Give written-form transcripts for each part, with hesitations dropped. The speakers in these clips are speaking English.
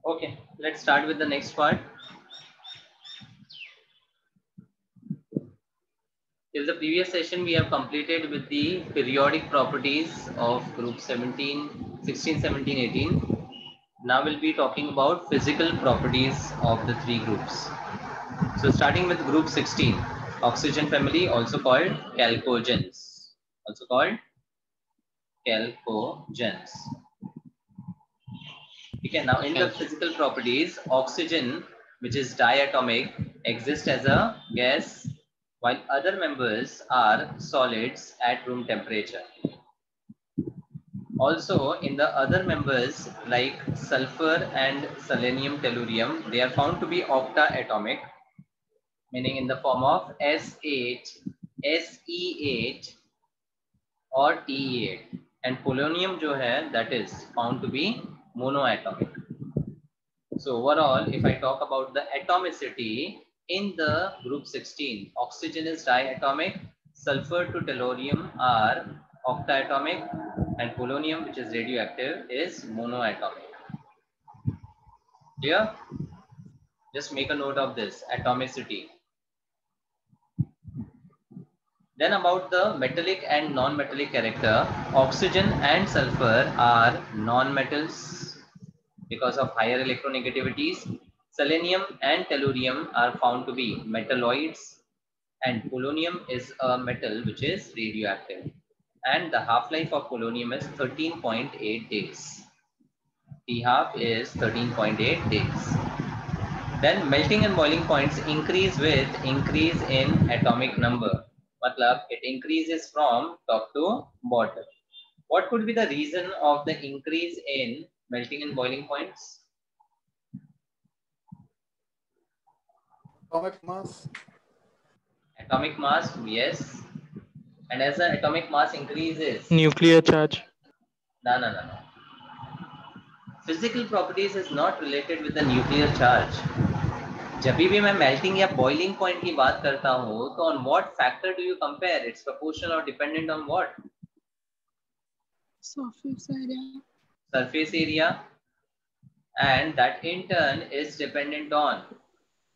Okay, let's start with the next part. In the previous session, we have completed with the periodic properties of group 17, 16, 17, 18. Now we'll be talking about physical properties of the three groups. So starting with group 16, oxygen family, also called chalcogens. Also called chalcogens. Okay, now in the physical properties, oxygen, which is diatomic, exists as a gas, while other members are solids at room temperature. Also, in the other members like sulfur and selenium tellurium, they are found to be octaatomic, meaning in the form of S8, Se8 or Te8. And polonium जो है, that is found to be monoatomic. So overall, if I talk about the atomicity in the group 16, oxygen is diatomic, sulfur to tellurium are octaatomic, and polonium, which is radioactive, is monoatomic. Clear? Just make a note of this, atomicity. Then about the metallic and non-metallic character, oxygen and sulfur are non-metals because of higher electronegativities. Selenium and tellurium are found to be metalloids, and polonium is a metal which is radioactive. And the half-life of polonium is 13.8 days. T-half is 13.8 days. Then melting and boiling points increase with increase in atomic number. Matlab, it increases from top to bottom. What could be the reason of the increase in melting and boiling points? Atomic mass. Atomic mass, yes. And as the atomic mass increases, Nuclear charge. no. Physical properties is not related with the nuclear charge. जब भी मैं melting या boiling point की बात करता हूँ, तो on what factor do you compare? It's proportional or dependent on what? Surface area. Surface area, and that in turn is dependent on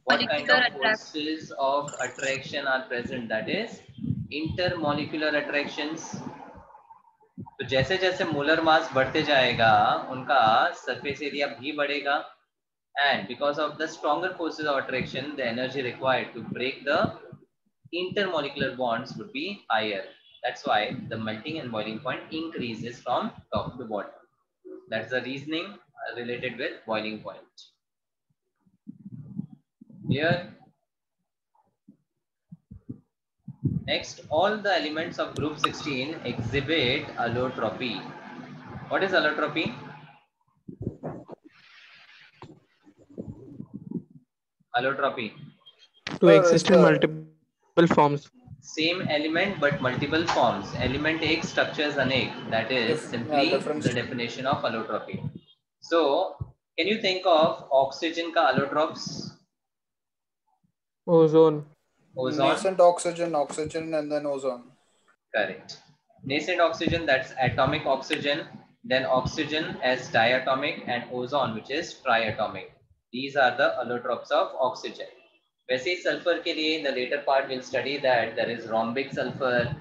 what kind of forces of attraction are present. That is intermolecular attractions. तो जैसे जैसे molar mass बढ़ते जाएगा, उनका surface area भी बढ़ेगा, and because of the stronger forces of attraction, the energy required to break the intermolecular bonds would be higher. That's why the melting and boiling point increases from top to bottom. That's the reasoning related with boiling point. Clear? Next, all the elements of group 16 exhibit allotropy. What is allotropy? Allotropy. To exist in multiple forms. Same element but multiple forms. Element एक, structures अनेक. That is simply the definition of allotropy. So, can you think of oxygen का allotropes? Ozone. Nascent oxygen, and then ozone. Correct. Nascent oxygen, that's atomic oxygen, then oxygen as diatomic, and ozone, which is triatomic. These are the allotropes of oxygen. वैसे ही sulfur के लिए in the later part we'll study that there is rhombic sulfur,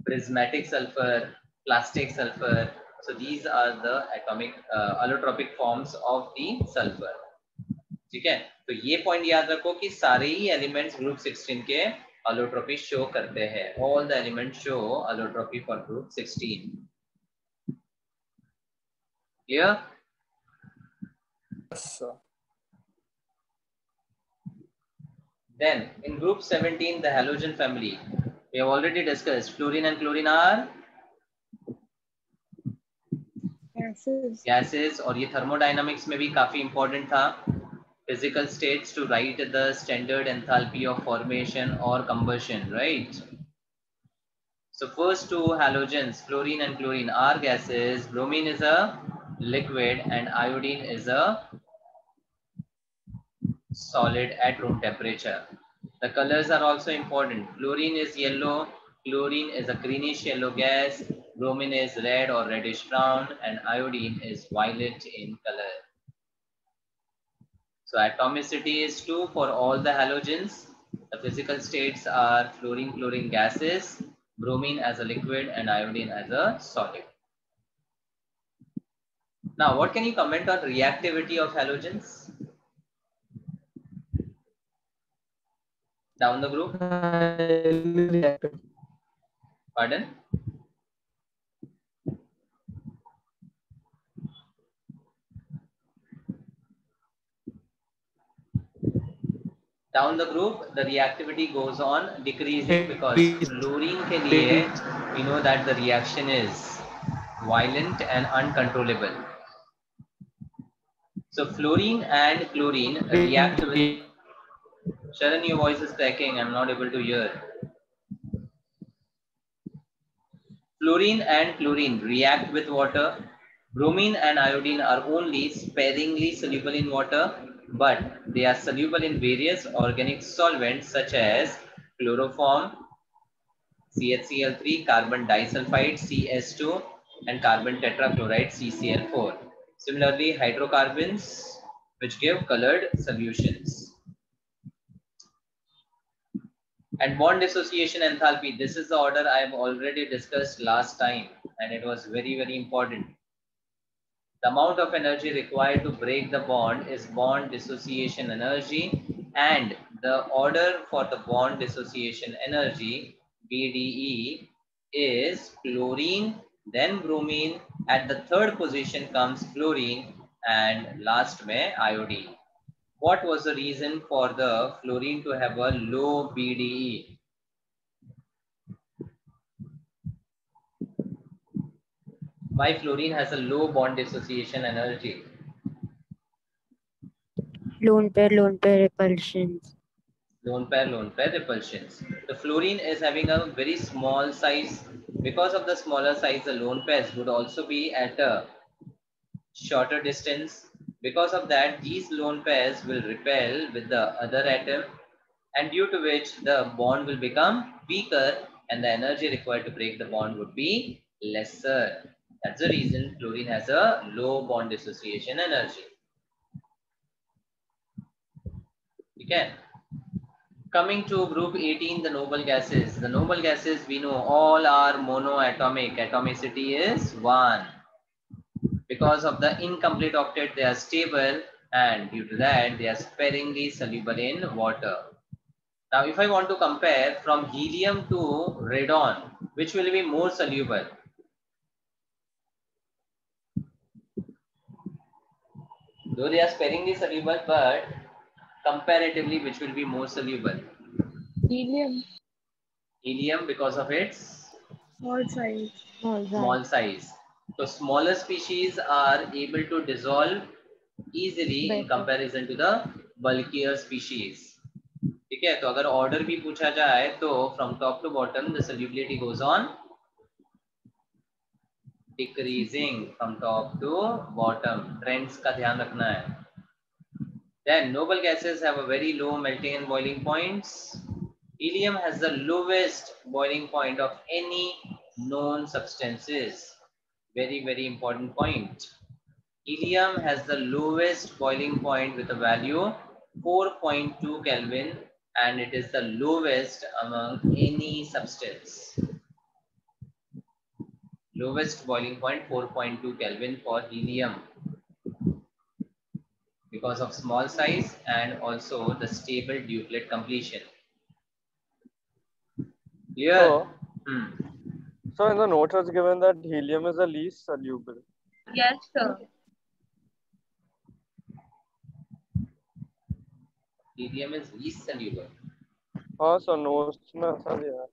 prismatic sulfur, plastic sulfur. So these are the atomic allotropic forms of the sulfur. ठीक है, तो ये point याद रखो कि सारे ही एलिमेंट्स ग्रुप 16 के allotropy शो करते हैं. All the elements show allotropy for group 16. Clear? Yes, sir. Then in group 17, the halogen family, we have already discussed fluorine and chlorine are gases, और ये thermodynamics में भी काफी important था. Physical states to write the standard enthalpy of formation or combustion, right? So first two halogens, fluorine and chlorine, are gases. Bromine is a liquid and iodine is a solid at room temperature. The colors are also important. Fluorine is yellow, chlorine is a greenish yellow gas, bromine is red or reddish brown, and iodine is violet in color. So atomicity is 2 for all the halogens. The physical states are fluorine, chlorine gases, bromine as a liquid, and iodine as a solid. Now, what can you comment on reactivity of halogens? Down the group. Highly reactive. Pardon? Down the group, the reactivity goes on decreasing because fluorine ke liye, we know that the reaction is violent and uncontrollable. So fluorine and chlorine react with. Sharon, your voice is cracking. I'm not able to hear. Fluorine and chlorine react with water. Bromine and iodine are only sparingly soluble in water, but they are soluble in various organic solvents such as chloroform, CHCl3, carbon disulfide, CS2, and carbon tetrachloride, CCl4. Similarly, hydrocarbons, which give colored solutions. And bond dissociation enthalpy, this is the order I have already discussed last time, and it was very, very important. The amount of energy required to break the bond is bond dissociation energy, and the order for the bond dissociation energy, BDE, is chlorine, then bromine. At the third position comes fluorine, and last mein iodine. What was the reason for the fluorine to have a low BDE? Why fluorine has a low bond dissociation energy? Lone pair repulsions. Lone pair repulsions. The fluorine is having a very small size. Because of the smaller size, the lone pairs would also be at a shorter distance. Because of that, these lone pairs will repel with the other atom, and due to which the bond will become weaker and the energy required to break the bond would be lesser. That's the reason fluorine has a low bond dissociation energy. Okay. Coming to group 18, the noble gases. The noble gases, we know all are monoatomic. Atomicity is 1. Because of the incomplete octet, they are stable, and due to that, they are sparingly soluble in water. Now, if I want to compare from helium to radon, which will be more soluble? Though they are sparingly soluble, but comparatively, which will be more soluble? Helium. Helium, because of its Small size. small size. So smaller species are able to dissolve easily in comparison to the bulkier species. ठीक है, तो अगर order भी पूछा जाए तो from top to bottom the solubility goes on decreasing from top to bottom. Trends का ध्यान रखना है. Then noble gases have a very low melting and boiling points. Helium has the lowest boiling point of any known substances. Very, very important point. Helium has the lowest boiling point with a value 4.2 Kelvin, and it is the lowest among any substance. Lowest boiling point 4.2 Kelvin for helium because of small size and also the stable duplet completion. Clear? So, so in the notes it's given that helium is the least soluble. Yes, sir. Helium is least soluble. हाँ, so notes में ऐसा दिया है.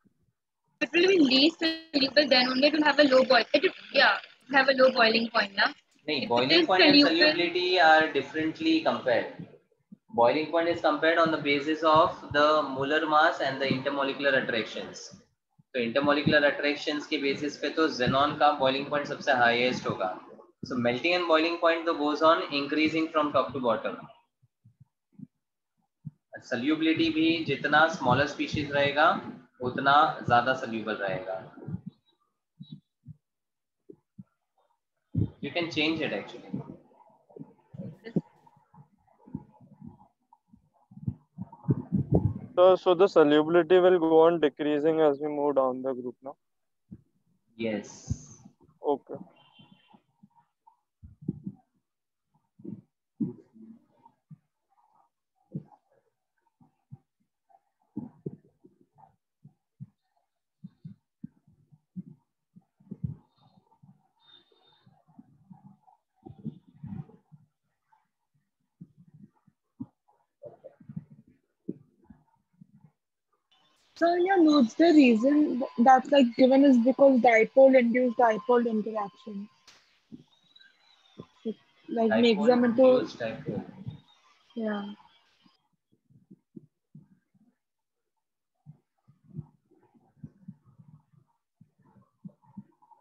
It will be least soluble, then only it will have a low boil. It will, yeah, have a low boiling point, na? नहीं, If boiling it is point and soluble, solubility are differently compared. Boiling point is compared on the basis of the molar mass and the intermolecular attractions. तो intermolecular attractions के basis पे तो xenon का boiling point सबसे highest होगा. So melting and boiling point तो goes on increasing from top to bottom. Solubility भी जितना smaller species रहेगा उतना ज़्यादा soluble रहेगा. You can change it actually. So the solubility will go on decreasing as we move down the group now. Yes. Okay. So in your notes, the reason that's like given is because dipole-induced dipole interaction. It, like makes them into Dipole-induced dipole. yeah.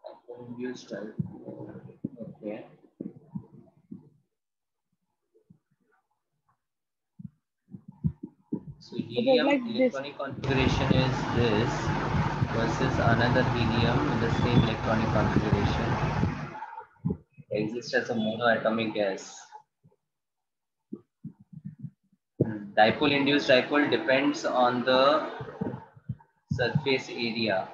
Dipole-induced dipole. Okay. So It is helium like this. electronic configuration is this versus another helium with the same electronic configuration. Exists as a monoatomic gas. Dipole-induced dipole depends on the surface area.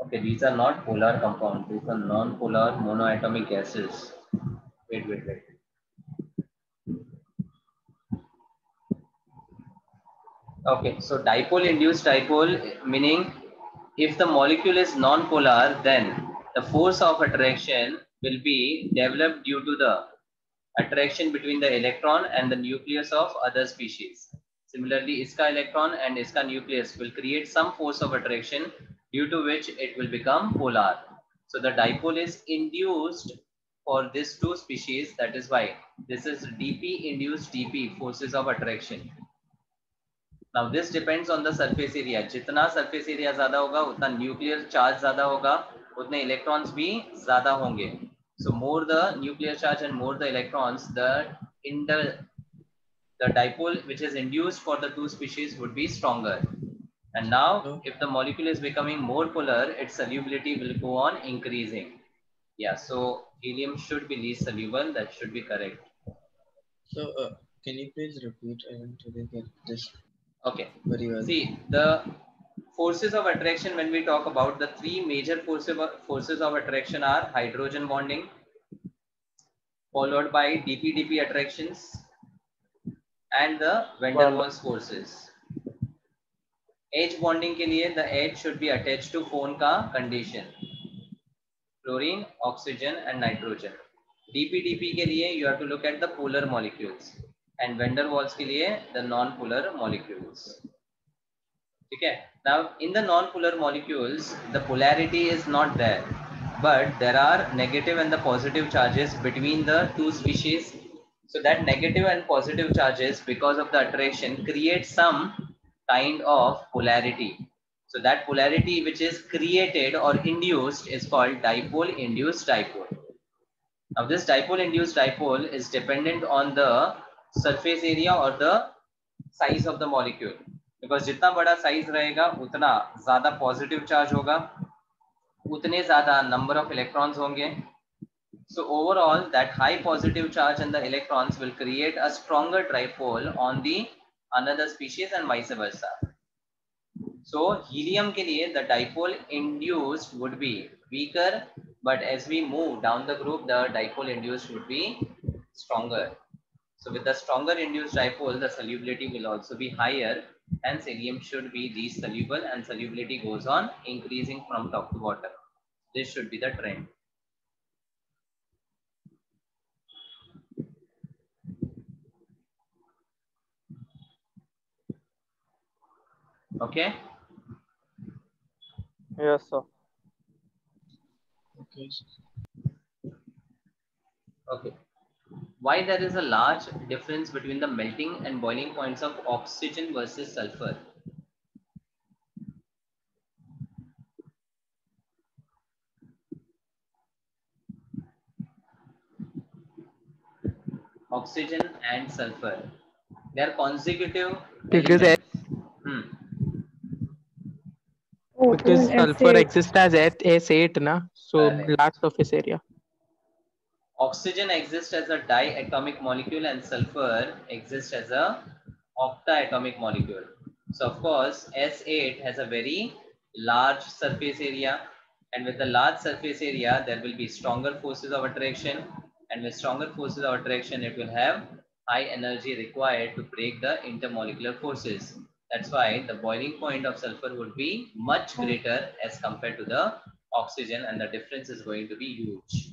Okay, these are not polar compounds. These are non-polar monoatomic gases. Wait. Okay, so dipole-induced dipole, meaning if the molecule is non-polar, then the force of attraction will be developed due to the attraction between the electron and the nucleus of other species. Similarly, इसका electron and इसका nucleus will create some force of attraction due to which it will become polar. So the dipole is induced for these two species. That is why this is dp induced dp, forces of attraction. Now this depends on the surface area. जितना surface area ज़्यादा होगा उतना nuclear charge ज़्यादा होगा, उतने electrons भी ज़्यादा होंगे. So more the nuclear charge and more the electrons, the dipole which is induced for the two species would be stronger. And now if the molecule is becoming more polar, its solubility will go on increasing. Yeah, so helium should be least soluble. That should be correct. So can you please repeat? I didn't get this. Okay. Very well. See, the forces of attraction, when we talk about the three major forces of attraction are hydrogen bonding, followed by dp-dp attractions, and the van der Waals forces. H bonding के लिए the H should be attached to phone का condition. Fluorine, oxygen, and nitrogen. dp-dp के लिए you have to look at the polar molecules, and van der Waals के लिए the non-polar molecules. Okay. Now, in the non-polar molecules, the polarity is not there, but there are negative and the positive charges between the two species. So that negative and positive charges, because of the attraction, create some kind of polarity. So that polarity which is created or induced is called dipole-induced dipole. Now, this dipole-induced dipole is dependent on the surface area or the size of the molecule. Because जितना बड़ा size रहेगा उतना ज्यादा positive charge होगा, उतने ज्यादा number of electrons होंगे. So overall, that high positive charge and the electrons will create a stronger dipole on the another species and vice versa. So helium के लिए the dipole induced would be weaker, but as we move down the group, the dipole induced would be stronger. So with the stronger induced dipole, the solubility will also be higher. Hence, helium should be least soluble and solubility goes on increasing from top to bottom. This should be the trend. Okay? Yes, sir. Okay. Okay. Why there is a large difference between the melting and boiling points of oxygen versus sulfur? Oxygen and sulfur, they are consecutive Because elements. Because sulfur S8. exists as S8, na? So Correct. large surface area. Oxygen exists as a diatomic molecule and sulfur exists as a octatomic molecule. So of course, S8 has a very large surface area, and with the large surface area, there will be stronger forces of attraction, and with stronger forces of attraction, it will have high energy required to break the intermolecular forces. That's why the boiling point of sulfur would be much greater as compared to the oxygen, and the difference is going to be huge.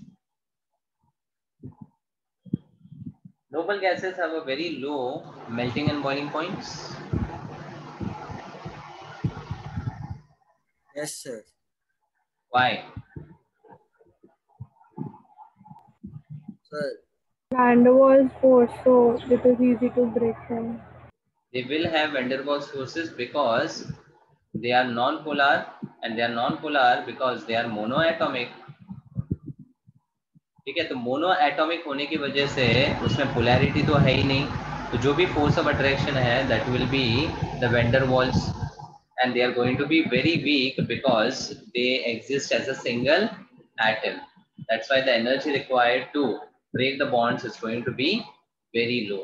Noble gases have a very low melting and boiling points. Yes, sir. Why? Sir, Van der Waals force, so it is easy to break them. They will have van der Waals forces because they are non-polar, and they are non-polar because they are monoatomic. ठीक है, तो mono atomic होने की वजह से उसमें polarity तो है ही नहीं, तो जो भी फोर्स ऑफ अट्रैक्शन है that will be the van der Waals, and they are going to be very weak because they exist as a single atom. That's why the energy required to break the bonds is going to be very low,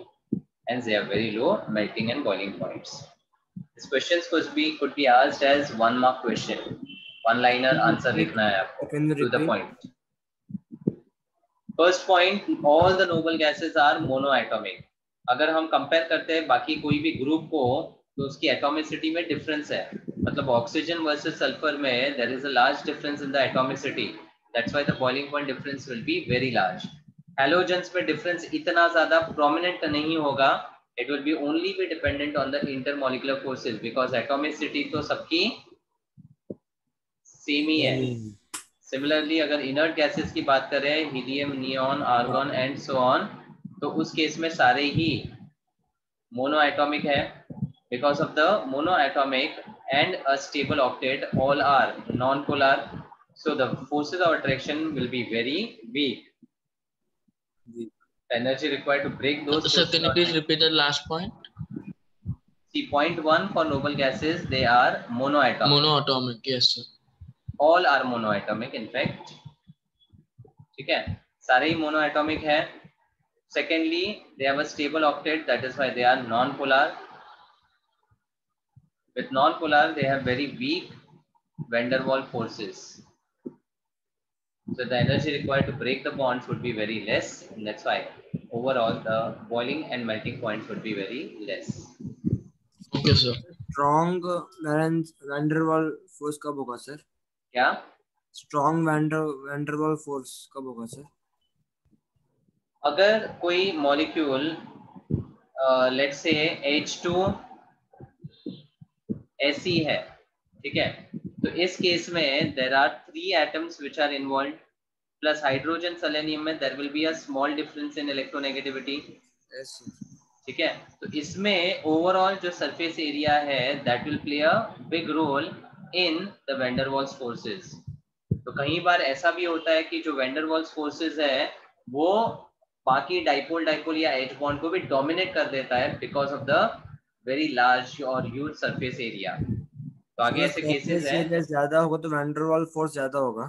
hence they have very low melting and boiling points. These questions could be asked as 1 mark question, one liner answer लिखना है आपको, can you to the repeat? point. First point, all the noble gases are monoatomic. अगर हम compare करते हैं बाकी कोई भी ग्रुप को, तो उसकी एटॉमिसिटी में डिफरेंस है. मतलब ऑक्सीजन वर्सेस सल्फर में there is a large difference in the atomicity. That's why the boiling point difference will be very large. Halogens में डिफरेंस इतना ज्यादा प्रोमिनेंट नहीं होगा. It will be only be dependent on the intermolecular forces because atomicity तो सबकी same ही है. Similarly अगर inert gases की बात करें, helium, neon, argon and so on, तो उस केस में सारे ही मोनोएटॉमिक है. Because of the monoatomic and a stable octet, all are non polar, so the forces of attraction will be very weak. The energy required to break those Sir, can you please repeat the last point? See, point 1 for noble gases, they are monoatomic. Monoatomic, yes, sir. All are monoatomic in fact. ठीक है, सारे ही monoatomic है. Secondly, they have a stable octet, that is why they are non-polar. With non-polar, they have very weak van der Waals forces. So the energy required to break the bonds would be very less, and that's why overall the boiling and melting points would be very less. Okay, sir. Strong van der Waals force कब होगा sir? क्या? Strong van der Waals force कब होगा sir? अगर कोई molecule let's say H2 Fe है, ठीक है, तो इस केस में there are 3 atoms which are involved, plus hydrogen selenium में there will be a small difference in electronegativity. ठीक है, तो इसमें ओवरऑल जो सरफेस एरिया है that will play a big role in the van der Waals forces. तो कई बार ऐसा भी होता है कि जो वैन डर वाल्स फोर्सेस है वो बाकी डाइपोल या एच बॉन्ड को भी डोमिनेट कर देता है because of the very large और ह्यूज सरफेस एरिया. तो आगे ऐसे केसेस हैं. ज्यादा होगा तो वैन डर वाल्स फोर्स ज्यादा होगा.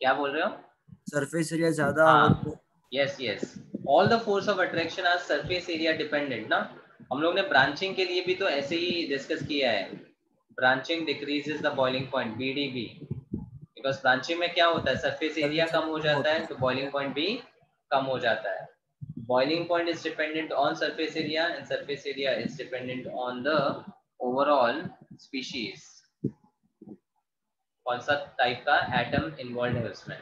क्या बोल रहे हो? सरफेस एरिया ज्यादा होगा. Yes, all the force of attraction are surface area dependent ना. हम लोग ने ब्रांचिंग के लिए भी तो ऐसे ही डिस्कस किया है. Branching decreases the boiling point, BDB, because branching में क्या होता है, सरफेस एरिया कम हो जाता है तो बॉइलिंग पॉइंट भी कम हो जाता है. Boiling point is dependent on surface area and surface area is dependent on the overall species. कौन सा टाइप का एटम इन्वॉल्व है उसमें.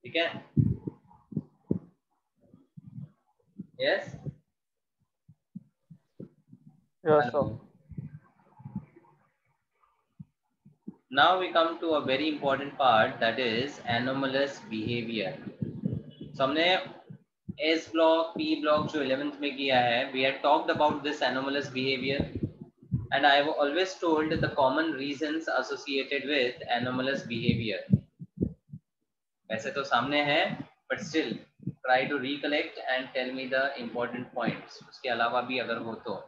ठीक है. Yes. Yes, sir. Now we come to a very important part, that is anomalous behavior. So हमने S block, P block जो 11th में किया है, we had talked about this anomalous behavior, and I have always told the common reasons associated with anomalous behavior. वैसे तो सामने है, but still try to recollect and tell me the important points. उसके अलावा भी अगर हो तो.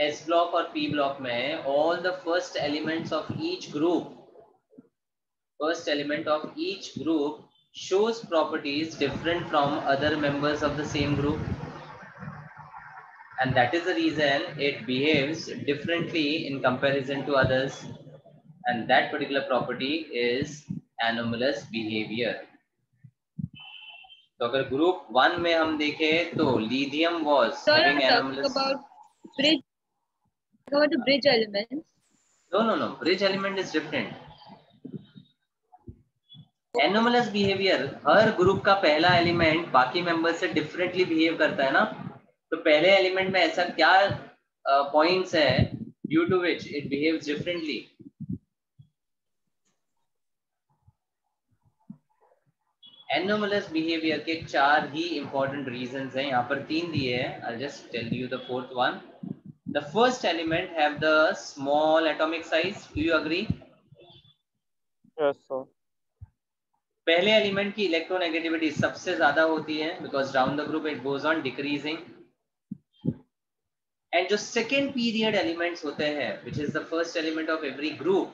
S block और P block में all the first elements of each group, first element of each group shows properties different from other members of the same group, and that is the reason it behaves differently in comparison to others, and that particular property is anomalous behavior. तो अगर group 1 में हम देखें तो lithium was having anomalous. About the bridge elements. No. Bridge element is different. Anomalous behavior, her group का पहला element बाकी member से डिफरेंटली बिहेव करता है ना. तो पहले एलिमेंट में ऐसा क्या पॉइंट्स है due to which it behaves differently? Anomalous behavior के 4 ही important reasons हैं. यहाँ पर 3 दिए हैं. I'll just tell you the fourth one. The first element have the small atomic size. Do you agree? Yes, sir. पहले element की electronegativity सबसे ज्यादा होती है because down the group it goes on decreasing. And जो second period elements होते हैं, which is the first element of every group,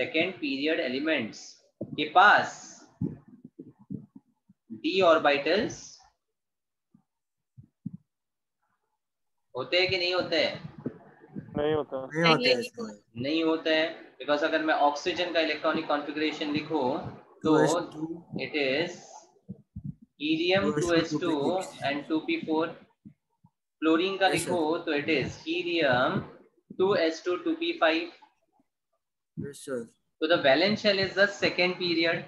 second period elements के पास d orbitals होते हैं कि नहीं होते हैं? नहीं होता. नहीं होते हैं because अगर मैं ऑक्सीजन का इलेक्ट्रॉनिक कॉन्फ़िगरेशन लिखूं तो it is helium 2s2 and 2p4. Chlorine का लिखो तो it is helium 2s2 2p5. Yes, sir. So the valence shell is the second period.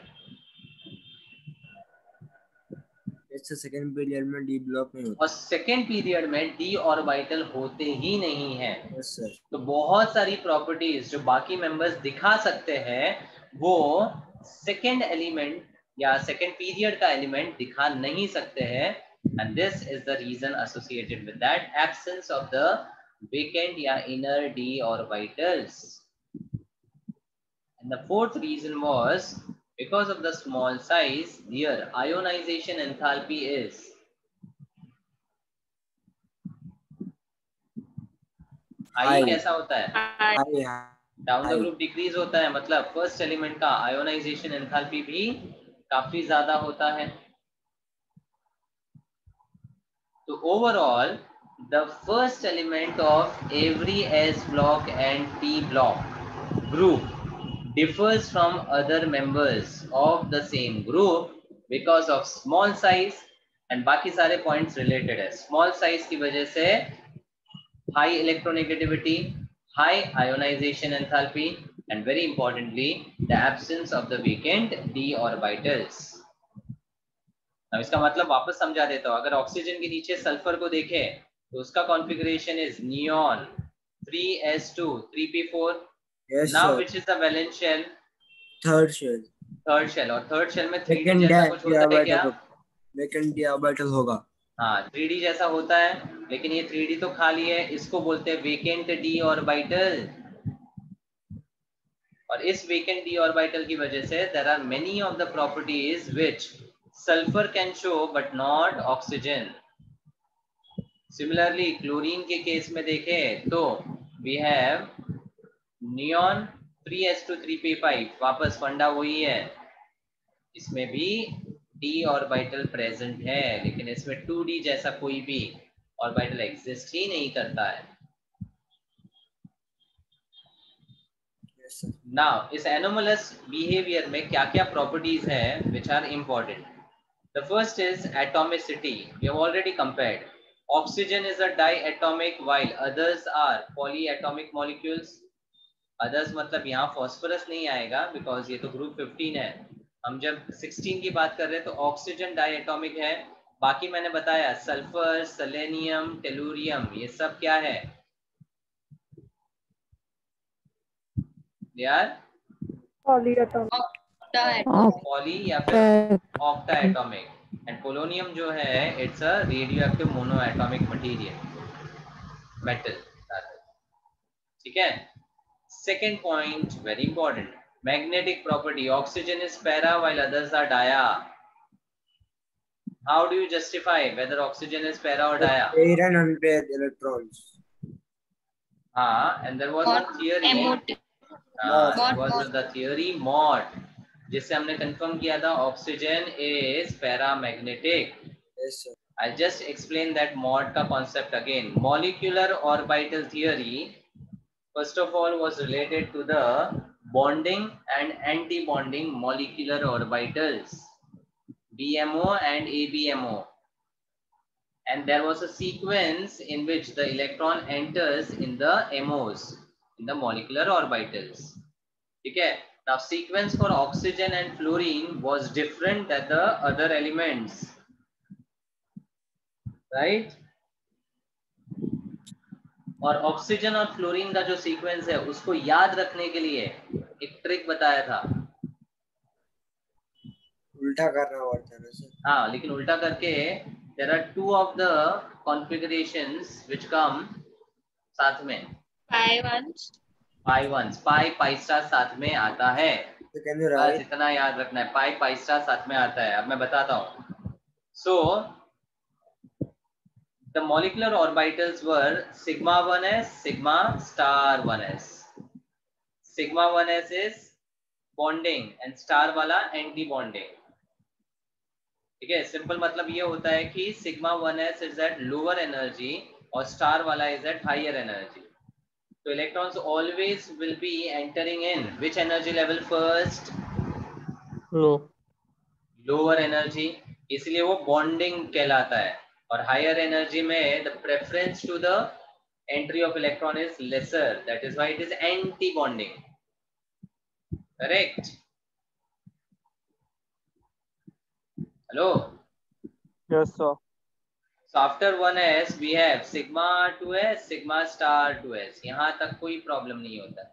Yes, sir. Second period में D block नहीं होता. और सेकेंड पीरियड में d ऑर्बिटल होते ही नहीं है. Yes, sir. तो बहुत सारी प्रॉपर्टीज जो बाकी मेंबर्स दिखा सकते हैं वो सेकेंड एलिमेंट या सेकेंड पीरियड का एलिमेंट दिखा नहीं सकते हैं, and this is the reason associated with that absence of the vacant या inner d orbitals. And the fourth reason was because of the small size, their ionization enthalpy is high. कैसा होता है? Down the group decrease होता है, मतलब first element का ionisation enthalpy भी काफी ज्यादा होता है. तो overall the first element of every S block and T block group differs from other members of the same group because of small size, and बाकी सारे पॉइंट्स रिलेटेड है. स्मॉल साइज की वजह से high electronegativity, high ionization enthalpy, and very importantly the absence of the vacant d orbitals. अब इसका मतलब वापस समझा देता हूं. अगर ऑक्सीजन के नीचे सल्फर को देखें तो उसका configuration is neon 3s2 3p4. Yes, now sir. which is the valence shell? Third shell. Third shell. और थर्ड शेल में 3d जैसा कुछ होता है क्या? Vacant d orbital होगा. हाँ, 3d जैसा होता है, लेकिन ये 3d तो खाली है. इसको बोलते हैं वेकेंट डी ऑर्बिटल. और इस वेकेंट डी ऑर्बिटल की वजह से there are many of the properties which sulphur can show but not oxygen. Similarly chlorine के केस में देखें तो we have neon 3s2 3p5. वापस फंडा वही है, इसमें भी d ऑर्बिटल प्रेजेंट है, लेकिन इसमें 2d जैसा कोई भी ऑर्बिटल एग्जिस्ट ही नहीं करता है. नाउ इस एनोमलस बिहेवियर में क्या क्या प्रॉपर्टीज हैं which are important? The first is atomicity. We have already compared. Oxygen is a diatomic while others are polyatomic molecules. Others मतलब यहाँ phosphorus नहीं आएगा because ये तो group 15 है. हम जब 16 की बात कर रहे हैं तो ऑक्सीजन डायटोमिक है. बाकी मैंने बताया सल्फर, सेलेनियम, टेलुरियम, ये सब क्या है? यार Polyatomic. पॉली या फिर ऑक्टा एटॉमिक. एंड पोलोनियम जो है it's a radio active mono atomic material metal. ठीक है. Second point very important, magnetic property. Oxygen is para while others are dia. How do you justify whether oxygen is para or dia? Paired and unpaired electrons. and there was Mott, one theory. MOT. There was the theory Mott, जिससे हमने confirm किया था oxygen is paramagnetic. Yes, sir. I'll just explain that Mott का concept again. Molecular orbital theory, first of all, was related to the bonding and anti-bonding molecular orbitals, BMO and ABMO. And there was a sequence in which the electron enters in the MOs, in the molecular orbitals. Okay. Now, sequence for oxygen and fluorine was different than the other elements, right? और oxygen और fluorine का जो sequence है उसको याद रखने के लिए एक ट्रिक बताया था. उल्टा करना पड़ता है ना सर. हाँ, लेकिन उल्टा करके there are two of the configurations which come साथ में. pi स्टार साथ में आता है. So can you बस write? इतना याद रखना है, pi स्टार साथ में आता है. अब मैं बताता हूँ. So the molecular orbitals were sigma 1s, sigma star 1s. Sigma 1s is bonding and star वाला anti bonding. ठीक है, सिंपल मतलब ये होता है कि sigma 1s is at lower energy और स्टार वाला इज एट हायर एनर्जी. तो electrons always will be entering in which energy level first? Lower energy. इसलिए वो बॉन्डिंग कहलाता है. और हायर एनर्जी में the preference to the entry of electron is lesser, that is why it is anti bonding. Correct? Hello? Yes, sir. So after 1s we have sigma 2s, sigma star 2s. यहाँ तक कोई problem नहीं होता है.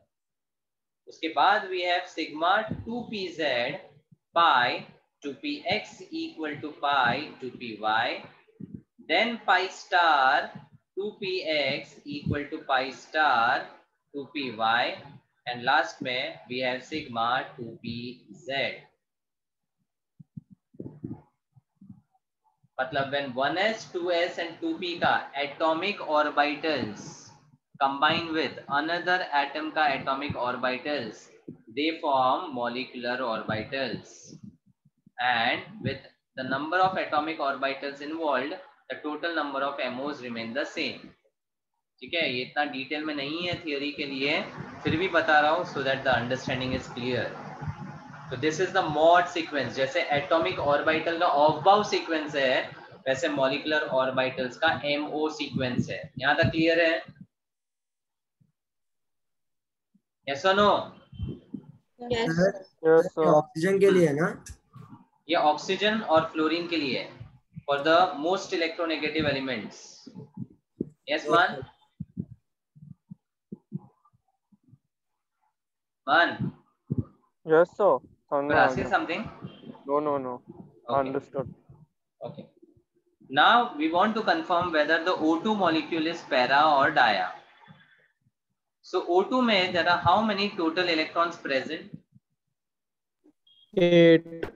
उसके बाद we have sigma 2pz, pi 2px equal to pi 2py, then pi star 2px equal to pi star 2py, and last में we have sigma 2pz. मतलब when 1s, 2s and 2p का atomic orbitals combine with another atom का atomic orbitals, they form molecular orbitals, and with the number of atomic orbitals involved, the total number of MOs remain the same. ठीक है, ये इतना detail में नहीं है theory के लिए, फिर भी बता रहा हूँ so that the understanding is clear. तो this is the mod sequence. जैसे एटॉमिक ऑर्बिटल का ऑफ बाउ सीक्वेंस है, वैसे मॉलिक्यूलर ऑर्बिटल्स का MO सीक्वेंस है. यहाँ तक क्लियर है? यस और no? Yes. Yes, sir. Oxygen के लिए ना? ये ऑक्सीजन और फ्लोरीन के लिए, for the most electronegative elements. Yes man? Man? Yes, sir. Could I say something? No. Okay. Understood. Okay. Now we want to confirm whether the O2 molecule is para or dia. So O2 में there are how many total electrons present? 8.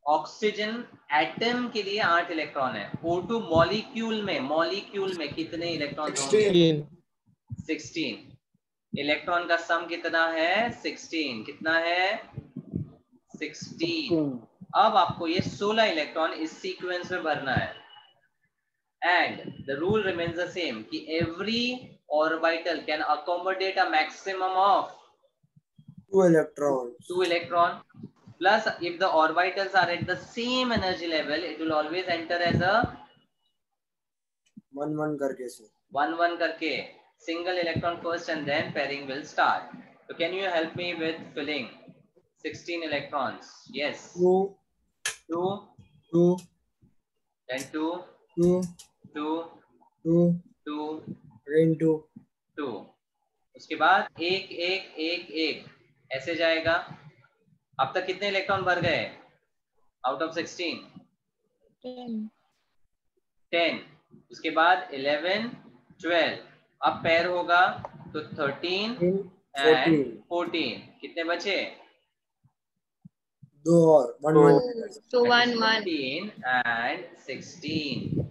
Oxygen atom के लिए 8 electron है. O2 molecule में कितने electron होंगे? 16. Electron का सम कितना है? 16. कितना है? 16. अब आपको ये 16 इलेक्ट्रॉन इस सीक्वेंस में भरना है. And the rule remains the same कि every orbital can accommodate a maximum of 2 electrons. 2 electron. Plus, if the orbitals are at the same energy level, it will always enter as a 1-1 करके से. 1-1 करके. Single electron first and then pairing will start. So can you help me with filling 16 electrons? Yes. 2, 2, 2, then 2, 2, 2, 2, 2, again 2. 2. उसके बाद 1, 1, 1, 1 ऐसे जाएगा. अब तक कितने इलेक्ट्रॉन भर गए? Out of 16 10. उसके बाद 11, 12. अब पैर होगा तो 13 and 14. कितने बचे? 2 और 1-1. So 1, 1. 15 and 16.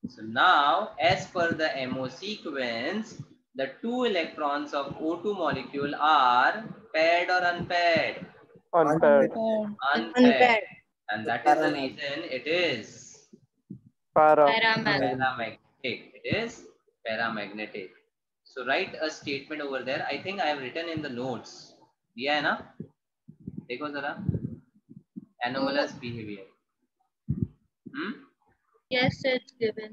So now, as per the MO sequence, the 2 electrons of O2 molecule are paired or unpaired? Unpaired. Unpaired. And that is the reason it is Para. paramagnetic. It is paramagnetic. So write a statement over there. I think I have written in the notes. दिया है ना? देखो जरा. Anomalous behavior. Yes, it's given.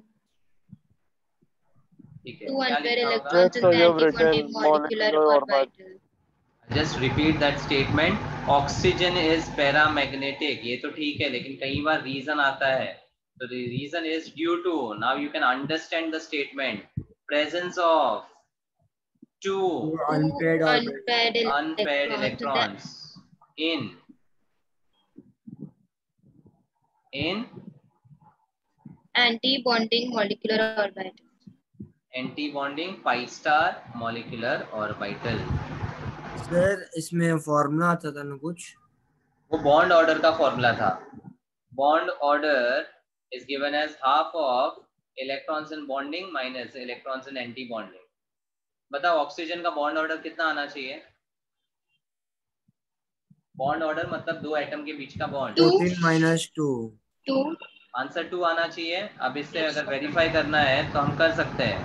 ठीक है. Two क्या unpaired लिखा होगा? electrons in So the you have antibonding written molecular molecular orbital. Just repeat that statement. Oxygen is paramagnetic. ये तो ठीक है, लेकिन कई बार reason आता है. So the reason is due to. Now you can understand the statement. Presence of two unpaired unpaired electrons in antibonding molecular orbital. Antibonding pi star molecular orbital. Sir इसमें formula आता था ना कुछ? वो बॉन्ड ऑर्डर का formula था. Bond order is given as half of electrons in bonding minus electrons in anti bonding. बताओ oxygen का बॉन्ड ऑर्डर कितना आना चाहिए? बॉन्ड ऑर्डर मतलब दो एटम के बीच का बॉन्ड. 14 - 2. आंसर 2 आना चाहिए. अब इससे अगर वेरीफाई करना है तो हम कर सकते हैं.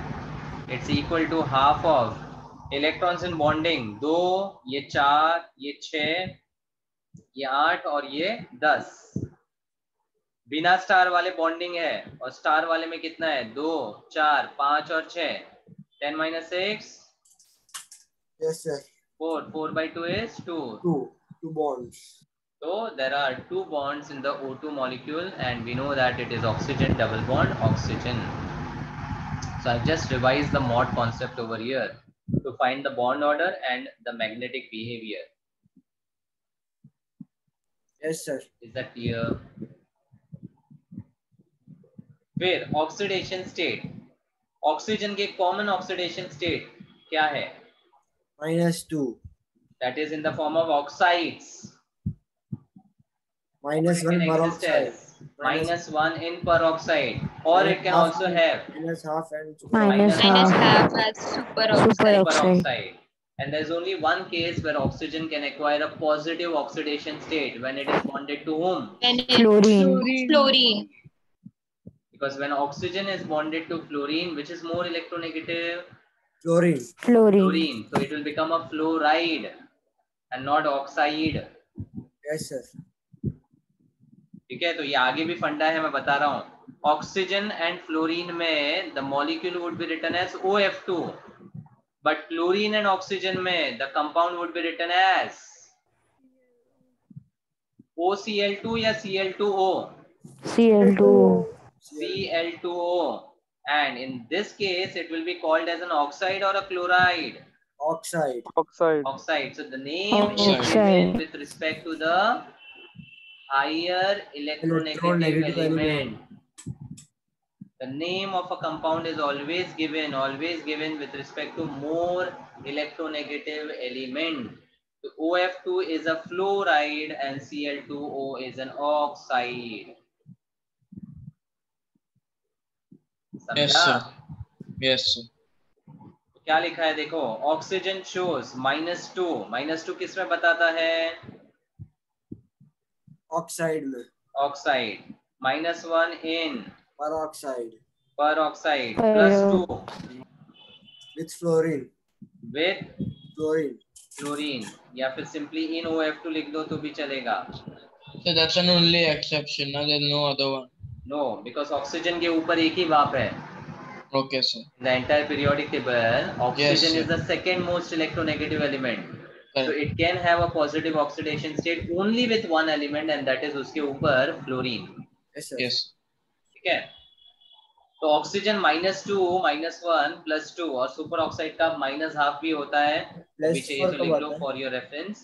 It's equal to half of electrons in bonding 2, ये 4, ये 6, ये 8 और ये 10. बिना स्टार वाले बॉन्डिंग है और स्टार वाले में कितना है? 2, 4, 5 और 6. 10 - 6. Yes, sir. 4. 4 by 2 is 2. 2 bonds. So there are 2 bonds in the O2 molecule and we know that it is oxygen, double bond oxygen. So I've just revised the mod concept over here to find the bond order and the magnetic behavior. Yes, sir. Is that clear? फिर oxidation state. Oxygen के common oxidation state क्या है? -2. That is in the form of oxides. -1 peroxide. -1 in peroxide, or it can also have -half and -half as superoxide. And there's only one case where oxygen can acquire a positive oxidation state when it is bonded to whom? Fluorine. Because when oxygen is bonded to fluorine, which is more electronegative? Fluorine. So it will become a fluoride and not oxide. Yes, sir. ठीक है, तो ये आगे भी फंडा है, मैं बता रहा हूँ. ऑक्सीजन एंड फ्लोरीन में the molecule would be written as OF2, but chlorine and oxygen में the compound would be written as OCl2 या Cl2O? Cl2O. And in this case it will be called as an oxide or a chloride? Oxide. So the name is given with respect to the higher electronegative element. The name of a compound is always given with respect to more electronegative element. So OF2 is a fluoride and Cl2O is an oxide. Yes, sir. Yes, sir. क्या लिखा है देखो. Oxygen shows -2 किस में बताता है? Oxide में. Oxide. -1 in Peroxide. +2 With fluorine. Fluorine. या फिर सिंपली in OF2 लिख दो तो भी चलेगा. So that's an only exception. Now there's no other one. No, because oxygen के ऊपर एक ही वाप है. Okay, sir. In the entire periodic table, oxygen Yes, is the second most electronegative element. Correct. So it can have a positive oxidation state only with one element, and that is उसके ऊपर fluorine. Yes, sir. Yes. ठीक है. तो oxygen -2, -1, +2 और super oxide का -half भी होता है. भी चाहिए तो लिख लो for your reference.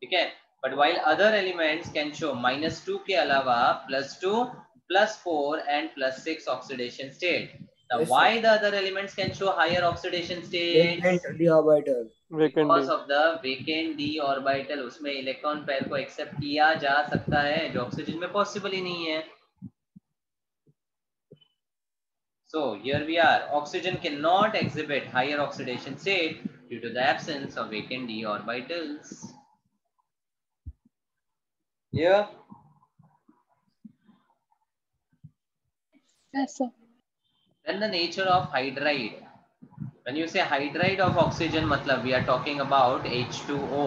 ठीक है. But while other elements can show -2 के अलावा +2, +4 and +6 oxidation state. Now Yes, why the other elements can show higher oxidation states? Vacant d orbital. Because of the vacant d orbital. उसमें electron pair को accept किया जा सकता है जो oxygen में पॉसिबल ही नहीं है. So here we are. Oxygen cannot exhibit higher oxidation state due to the absence of vacant d orbitals. Here. Yes, sir. Then the nature of hydride. When you say hydride of oxygen, matlab we are talking about H2O.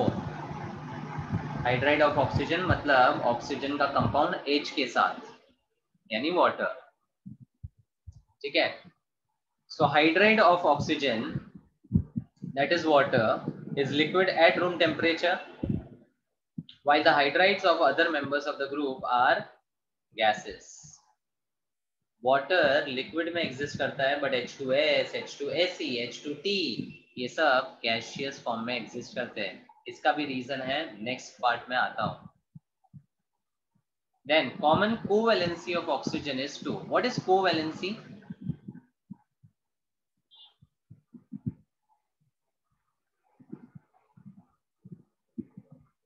Hydride of oxygen मतलब oxygen का compound H के साथ यानी water. ठीक है. So hydride of oxygen, that is water, is liquid at room temperature, while the hydrides of other members of the group are gases. Water liquid में exist करता है, but H2S, H2SE, H2T ये सब gaseous form में exist करते हैं. इसका भी reason है, next part में आता हूँ. Then common covalency of oxygen is 2. What is covalency?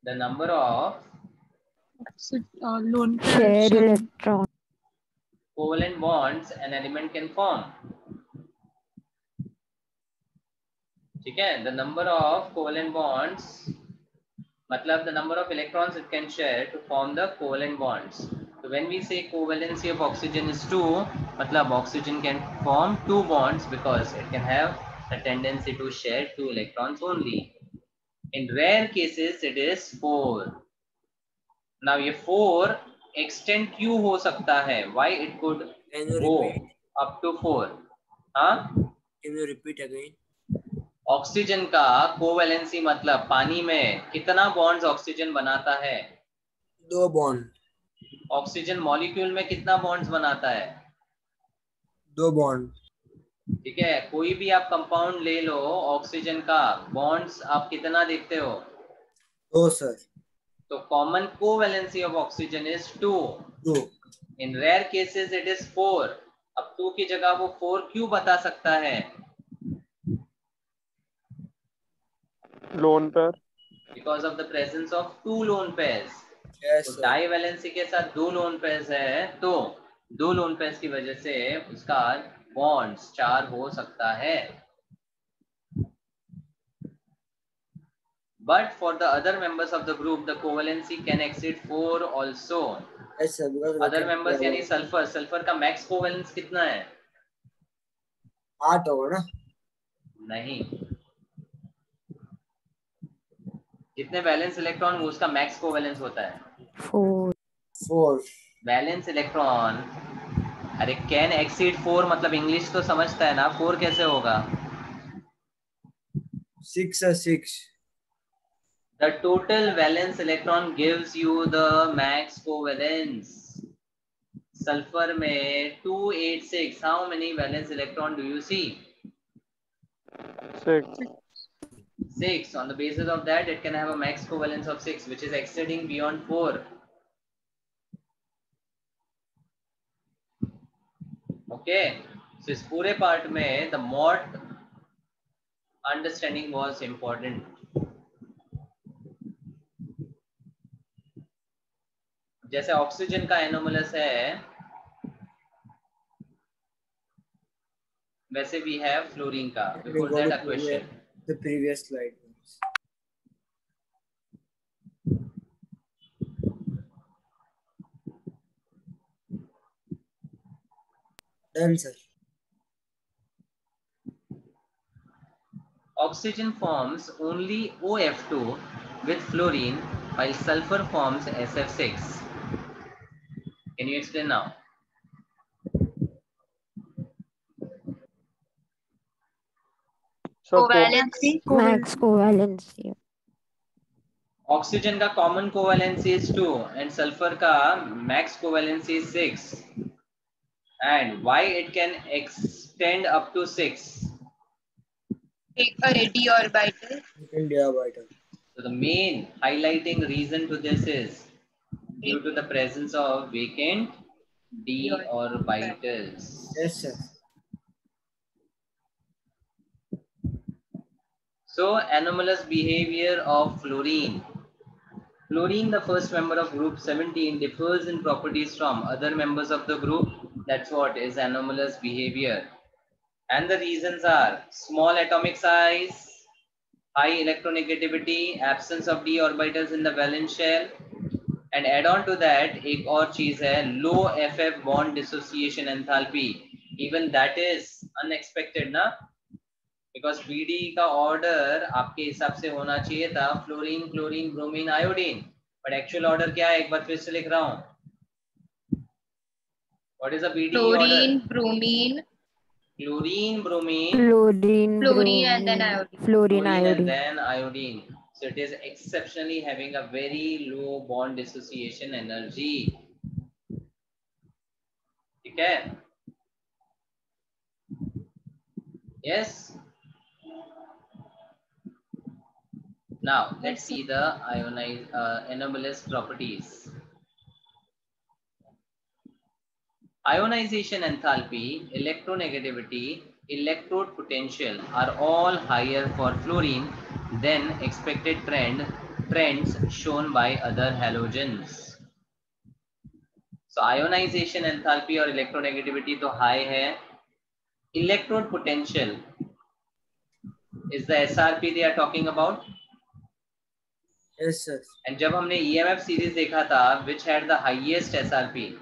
The number of So, lone pair Shared shared. electron. covalent bonds an element can form. ठीक है. The number of covalent bonds मतलब the number of electrons it can share to form the covalent bonds. So when we say covalency of oxygen is 2, मतलब oxygen can form 2 bonds because it can have a tendency to share 2 electrons only. In rare cases it is 4. Now ये 4 extend क्यों हो सकता है? Why it could Can you go repeat? up to 4? हाँ? Can you repeat again? Oxygen का covalency मतलब पानी में कितना बॉन्ड्स ऑक्सीजन बनाता है? 2 bond. ऑक्सीजन मॉलिक्यूल में कितना बॉन्ड्स बनाता है? 2 bond. ठीक है. कोई भी आप कंपाउंड ले लो ऑक्सीजन का, बॉन्ड्स आप कितना देखते हो? 2 sir. तो common covalency of oxygen is 2. 2. In rare cases it is 4. अब 2 की जगह वो 4 क्यों बता सकता है? Lone pair. Because of the presence of 2 lone pairs. Yes तो sir. डाईवैलेंसी के साथ 2 लोन पेयर्स है, तो 2 लोन पेयर्स की वजह से उसका बॉन्ड्स 4 हो सकता है. But for the other members of the group, the covalency can exceed 4 also. Yes sir. Because Other members यानी सल्फर, सल्फर का मैक्स कोवेलेंस कितना है? 8 होगा ना? नहीं. जितने वैलेंस इलेक्ट्रॉन वो उसका मैक्स कोवेलेंस होता है. 4. 4. वैलेंस इलेक्ट्रॉन अरे कैन एक्सीड 4 मतलब इंग्लिश तो समझता है ना. 4 कैसे होगा? 6 sir. 6. The total valence electron gives you the max covalence. Sulfur में 286. How many valence electron do you see? 6. 6. On the basis of that, it can have a max covalence of 6, which is exceeding beyond 4. Okay. So इस पूरे part में the Mott understanding was important. जैसे oxygen का anomalous है, वैसे we have fluorine का. Before that a question. The previous slide. Done sir. Oxygen forms only OF2 with fluorine, while sulfur forms SF6. Can you explain now? So Covalency. Max covalency. Oxygen का common covalency is 2 and sulfur का max covalency is 6. And why it can extend up to 6? Take a d orbital. Second orbital. So the main highlighting reason to this is due to the presence of vacant d orbitals. Yes sir. So anomalous behavior of fluorine. Fluorine, the first member of group 17, differs in properties from other members of the group. That's what is anomalous behavior. And the reasons are small atomic size, high electronegativity, absence of d orbitals in the valence shell, and add on to that एक और चीज है low FF bond dissociation enthalpy. Even that is unexpected ना, because BD का order आपके हिसाब से होना चाहिए था fluorine, chlorine, bromine, iodine, but actual order क्या है, एक बार फिर से लिख रहा हूँ. What is the BD order? Chlorine, bromine, Chlorine, bromine, Fluorine, fluorine, and then bromine, iodine. fluorine, chlorine, and iodine. then iodine. So it is exceptionally having a very low bond dissociation energy. Okay. Yes. Now let's see the anomalous properties. Ionization enthalpy, electronegativity, electrode potential are all higher for fluorine than expected trends shown by other halogens. So ionization enthalpy or electronegativity तो high है. Electrode potential is the SRP they are talking about. Yes, sir. And जब हमने EMF series देखा था, which had the highest SRP?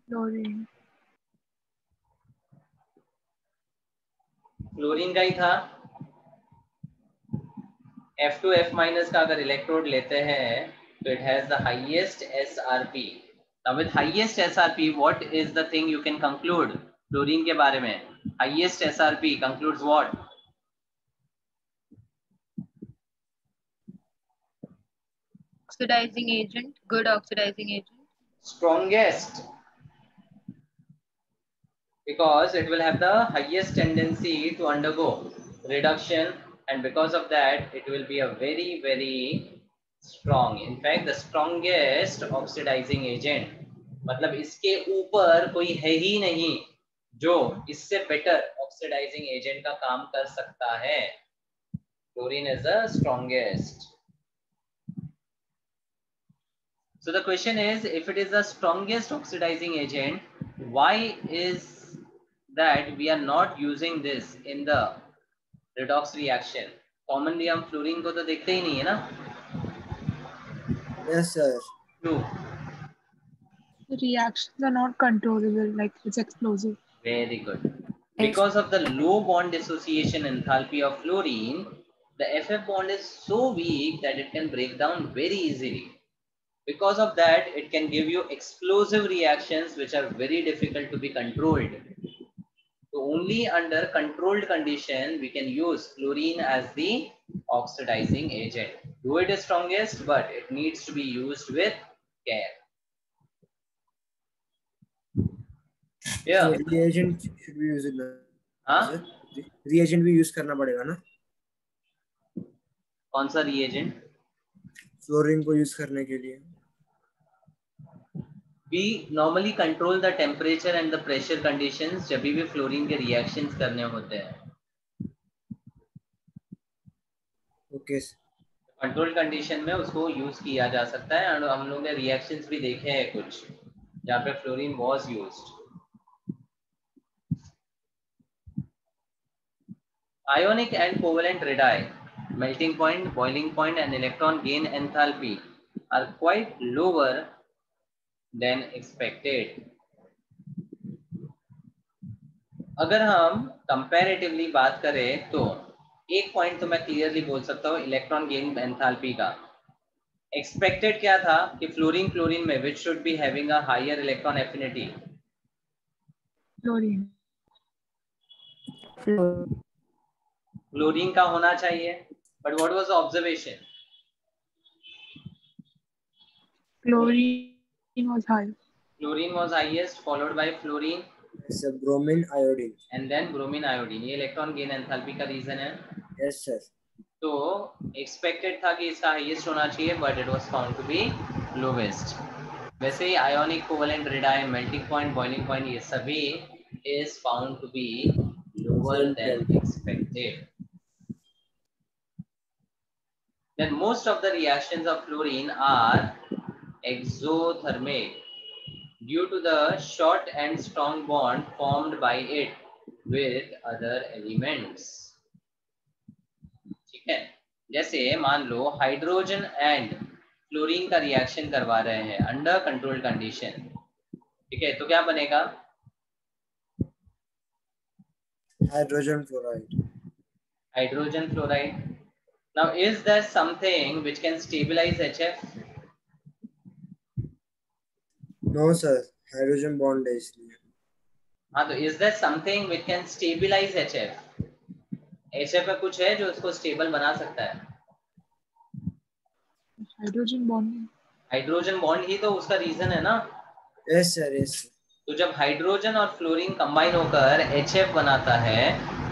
Fluorine. Fluorine का ही था. F to F minus का अगर इलेक्ट्रोड लेते हैं तो it has the highest SRP. Now with highest SRP, what is the thing you can conclude fluorine के बारे में? Highest SRP concludes what? Oxidizing agent, good oxidizing agent. Strongest, because it will have the highest tendency to undergo reduction, and because of that it will be a very very strong, in fact the strongest oxidizing agent. मतलब इसके ऊपर कोई है ही नहीं जो इससे better oxidising agent का काम कर सकता है. Fluorine is the strongest. So the question is, if it is the strongest oxidizing agent, why is that we are not using this in the redox reaction? Commonly हम fluorine को तो देखते ही नहीं है ना. Yes, sir. True. The reactions are not controllable, like it's explosive. Very good. Because of the low bond dissociation enthalpy of fluorine, the FF bond is so weak that it can break down very easily. Because of that, it can give you explosive reactions which are very difficult to be controlled. So only under controlled condition we can use fluorine as the oxidizing agent. Though it is strongest, but it needs to be used with care. Yeah. So reagent should be used ना? हाँ? Sir? Reagent भी use करना पड़ेगा ना? कौन सा reagent? Fluorine को use करने के लिए. We normally control the temperature and the pressure conditions जब भी फ्लोरीन के reactions करने होते हैं. Okay. कंट्रोल कंडीशन में उसको यूज किया जा सकता है. और हम लोग ने रिएक्शंस भी देखे हैं कुछ जहाँ पे fluorine was used. Ionic and covalent radii, melting point, boiling point, and electron gain enthalpy are quite lower than expected. अगर हम कंपैरेटिवली बात करें तो एक पॉइंट तो मैं क्लियरली बोल सकता हूँ इलेक्ट्रॉन गेन एंथैल्पी का. एक्सपेक्टेड क्या था कि फ्लोरीन क्लोरीन में which should be having a higher electron affinity? Fluorine. Chlorine का होना चाहिए, but what was the observation? Fluorine was high. Fluorine was highest, followed by fluorine, Yes, sir. Bromine, iodine. and then bromine, iodine. ये electron gain enthalpy का reason है. Yes, sir. तो expected था कि इसका हाईएस्ट होना चाहिए, but it was found to be lowest. वैसे ही ionic, covalent, radii, melting point, boiling point, ये सभी is found to be lower than expected. Then most of the reactions of fluorine are exothermic. due to the short and strong bond formed by it with other elements. ठीक है, जैसे मान लो hydrogen and fluorine का reaction करवा रहे हैं under controlled condition, ठीक है, तो क्या बनेगा? Hydrogen fluoride. Hydrogen fluoride. Now is there something which can stabilize HF? No sir, hydrogen bond है इसलिए. हाँ, तो is there something which can stabilize HF? HF में कुछ है जो उसको स्टेबल बना सकता है? Hydrogen bond. हाइड्रोजन बॉन्ड ही तो उसका रीजन है ना. Yes sir, yes sir. तो जब हाइड्रोजन और फ्लोरीन कंबाइन होकर HF बनाता है,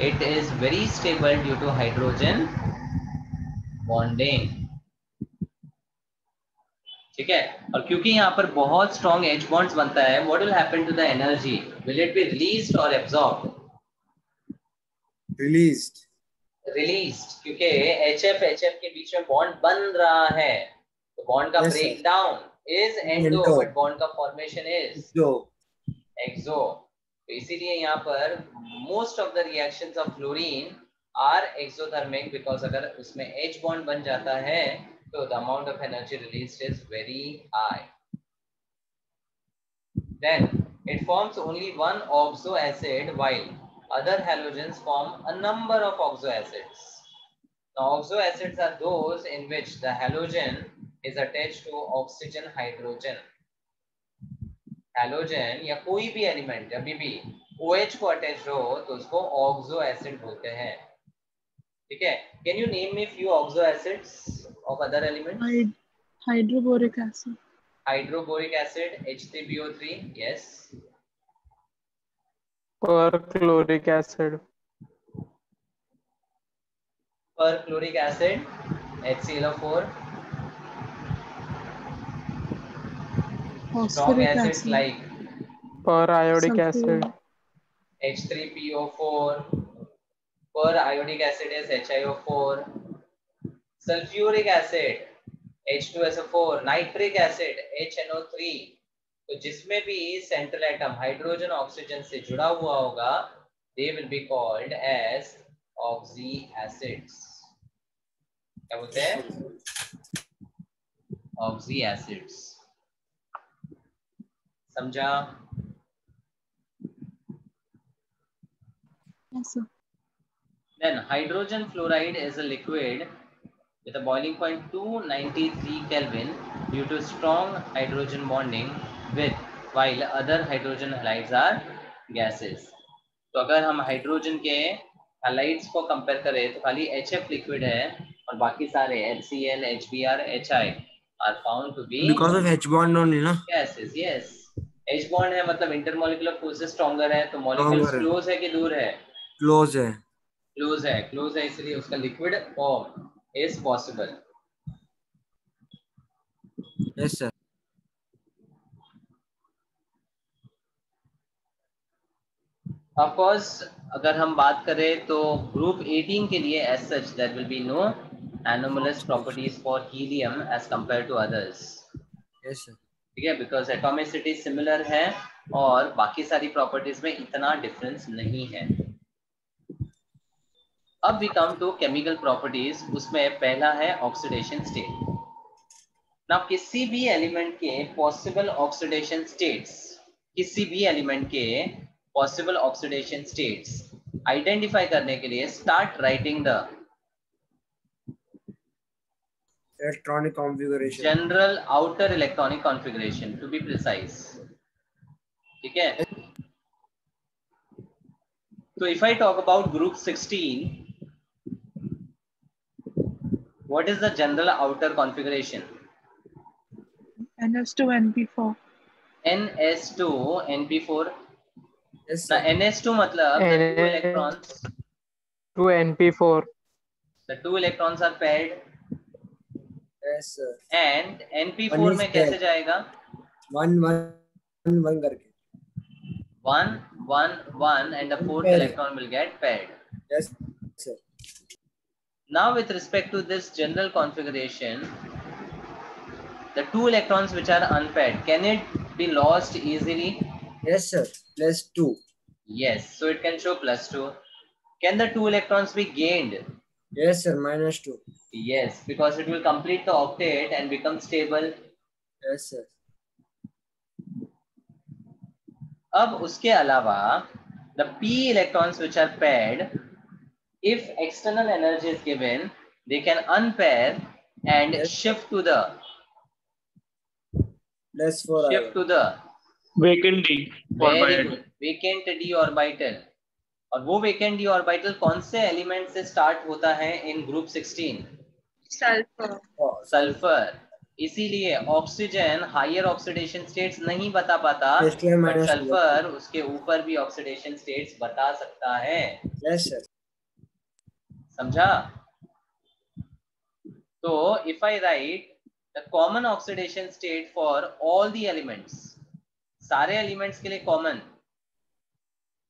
it is very stable due to hydrogen bonding. ठीक है, और क्योंकि यहाँ पर बहुत स्ट्रॉन्ग H बॉन्ड्स बनता है, what will happen to the energy? Will it be released और एब्जॉर्ब्ड? Released. रिलीज्ड, क्योंकि HF के बीच में बॉन्ड बन रहा है, तो बॉन्ड का Yes, sir. Break down is endo, Endo. But bond का फॉर्मेशन इज So, एक्सो. तो इसीलिए यहाँ पर most of the reactions of fluorine are exothermic, because अगर उसमें H बॉन्ड बन जाता है तो the amount of energy released is very high. Then it forms only one oxo acid while other halogens form a number of oxo acids. Now oxo acids are those in which the halogen is attached to oxygen hydrogen. Halogen या कोई भी element जब भी OH को attach हो तो उसको oxo acid बोलते हैं. ठीक है, can you name me few oxo acids of other elements? Hydroboric acid. Hydroboric acid, H3PO3, yes. Perchloric acid. Perchloric acid, HClO4. Strong Phosphoric acids acid. like Periodic Sulfur. acid. H3PO4. Periodic acid is HiO4. Sulfuric acid, H2SO4. Nitric acid, HNO3. तो जिसमें भी central atom hydrogen oxygen से जुड़ा हुआ होगा, they will be called as oxy acids. क्या बोलते हैं? Oxy acids. समझा? Yes, sir. Then hydrogen fluoride is a liquid with a boiling point 293 Kelvin due to strong hydrogen bonding with, while other hydrogen halides are gases. तो अगर हम hydrogen के halides को compare करें तो खाली HF लिक्विड है और बाकी सारे HCl, HBr, HI are found to be because of H bond only ना. gases. Yes, H bond है मतलब इंटरमॉलिक्यूलर फोर्सेस स्ट्रॉन्गर है, तो मॉलिक्यूल्स Stronger है. क्लोज है कि दूर है? Close है. क्लोज है, इसलिए उसका liquid form is possible. Yes sir. Of course, अगर हम बात करें तो ग्रुप 18 के लिए as such there will be no anomalous properties for helium as compared to others. Yes sir. ठीक है, because atomicity similar है और बाकी सारी प्रॉपर्टीज में इतना डिफरेंस नहीं है. अब we come to chemical properties. उसमें पहला है ऑक्सीडेशन स्टेट. ना किसी भी एलिमेंट के पॉसिबल ऑक्सीडेशन स्टेट्स, किसी भी एलिमेंट के पॉसिबल ऑक्सीडेशन स्टेट्स आइडेंटिफाई करने के लिए start writing the Electronic configuration. General outer electronic configuration to be precise. ठीक है, तो if I talk about group 16, what is the general outer configuration? NS2 NP4. NS2 NP4. Yes ना sir. NS2 मतलब the two electrons, To NP4. the two electrons are paired. Yes sir. And NP4 One is में कैसे paired. जाएगा? 1 1 1 करके. 1 1 1 and the fourth Paired. electron will get paired. Yes sir. Now with respect to this general configuration, the two electrons which are unpaired, can it be lost easily? Yes, sir. +2. Yes, so it can show +2. Can the 2 electrons be gained? Yes, sir. -2. Yes, because it will complete the octet and become stable. Yes, sir. अब उसके अलावा the p electrons which are paired, if external energy is given, they can unpair and Yes, shift to the +4. Vacant D very orbital. good vacant d orbital. और वो vacant d orbital कौन से element से start होता है इन group 16? Sulfur. Sulphur. इसीलिए oxygen higher oxidation states नहीं बता पाता, H2 बट -2. सल्फर उसके ऊपर भी ऑक्सीडेशन स्टेट्स बता सकता है. Yes, sir. समझा? तो if I write the common oxidation state for all the elements, सारे एलिमेंट्स के लिए कॉमन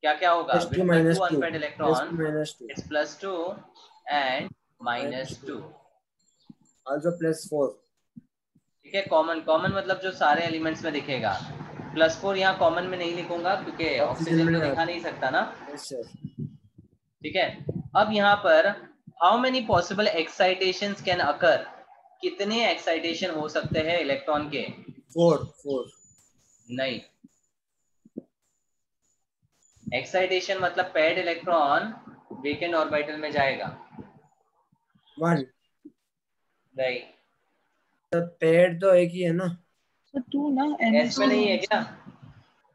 क्या क्या होगा? +2 with the 2 -2. unpaired electron, +2. it's +2 and -2. Also +4. ठीक है, कॉमन कॉमन मतलब जो सारे एलिमेंट्स में दिखेगा. +4 यहाँ कॉमन में नहीं लिखूंगा क्योंकि ऑक्सीजन में दिखा नहीं सकता ना. Yes, sir. ठीक है. अब यहाँ पर how many possible excitations can occur, कितने एक्साइटेशन हो सकते हैं इलेक्ट्रॉन के? 4. नहीं, एक्साइटेशन मतलब पेयर्ड इलेक्ट्रॉन वेकेंट ऑर्बिटल में जाएगा. 1. नहीं, तो पेड तो एक ही है ना. So 2 ना एस में नहीं है क्या?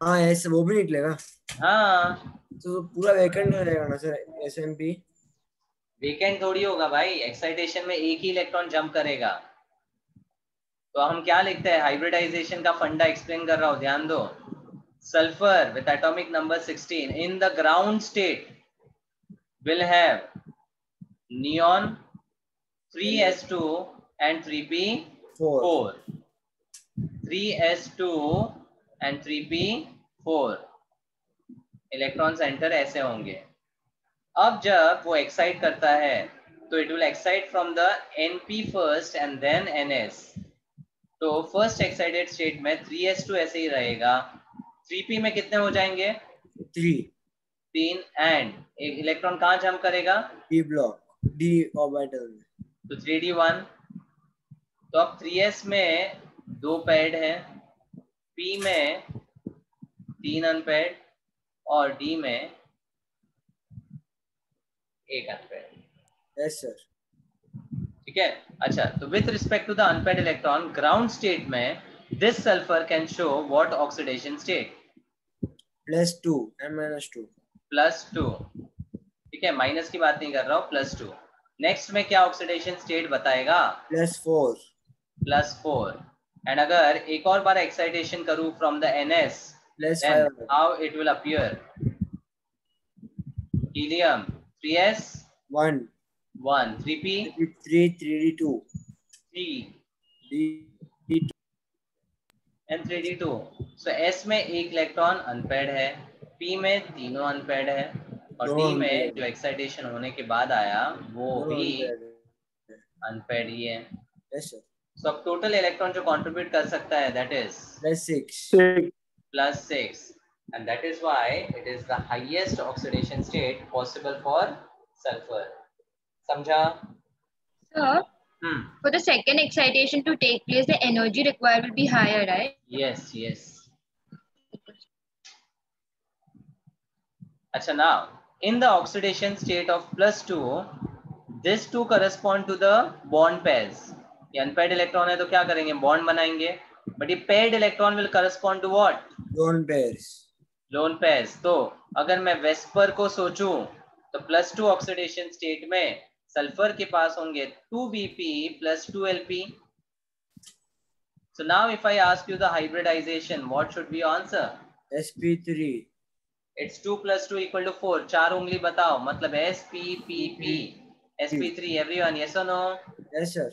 हाँ, ऐसे वो भी निकलेगा. हाँ, तो पूरा वेकेंट हो जाएगा ना सर. SMP वेकेंट थोड़ी होगा भाई, एक्साइटेशन में एक ही इलेक्ट्रॉन जंप करेगा. तो हम क्या लिखते हैं? हाइब्रिडाइजेशन का फंडा एक्सप्लेन कर रहा हूँ, ध्यान दो. Sulphur with atomic number 16 in the ground state will have neon 3s2 and 3p4. 3s2 and 3p4 electron centre ऐसे होंगे. अब जब वो एक्साइट करता है तो it will excite from the np first and then ns. तो फर्स्ट एक्साइटेड स्टेट में 3s2 ऐसे ही रहेगा. 3p में कितने हो जाएंगे? 3 एंड एक इलेक्ट्रॉन कहाँ जंप करेगा? D ब्लॉक, D ऑर्बिटल में. तो 3d1. तो अब 3s में 2 पेयर्ड है, p में 3 अनपेयर्ड और d में 1 अनपेयर्ड. Yes sir. ठीक है. अच्छा, तो with respect to the unpaired electron ground state में this sulphur can show what oxidation state? +2 and -2. +2. ठीक है, माइनस की बात नहीं कर रहा हूँ, +2. नेक्स्ट में क्या ऑक्सीडेशन स्टेट बताएगा? +4. +4. एंड अगर एक और बार एक्साइटेशन करूँ from the NS, then +5. how it will appear? Helium 3s 1 1, 3p 3 3d2 3 d2 and 3d2. So S में एक इलेक्ट्रॉन अनपेयर्ड है, P में तीनों अनपेयर्ड है और D में जो एक्साइटेशन होने के बाद आया वो भी अनपेयर्ड ही है. Yes sir. So अब टोटल इलेक्ट्रॉन जो कंट्रीब्यूट कर सकता है that is +6. +6 and that is why it is the highest oxidation state possible for sulfur. समझा? Sir, for the second excitation to take place, the energy required will be higher, right? Yes, yes. अच्छा, now in the oxidation state of +2, this 2 correspond to the bond pairs. ये unpaired electron है तो क्या करेंगे? Bond बनाएंगे. But ये paired electron will correspond to what? Lone pairs. Lone pairs. तो अगर मैं वेस्पर को सोचूं तो +2 ऑक्सीडेशन स्टेट में सल्फर के पास होंगे 2bp + 2lp. So now if I ask you the hybridization, what should be your answer? sp3. It's 2 + 2 = 4. 4 उंगली बताओ, मतलब sp sp3. everyone, yes or no? Yes sir.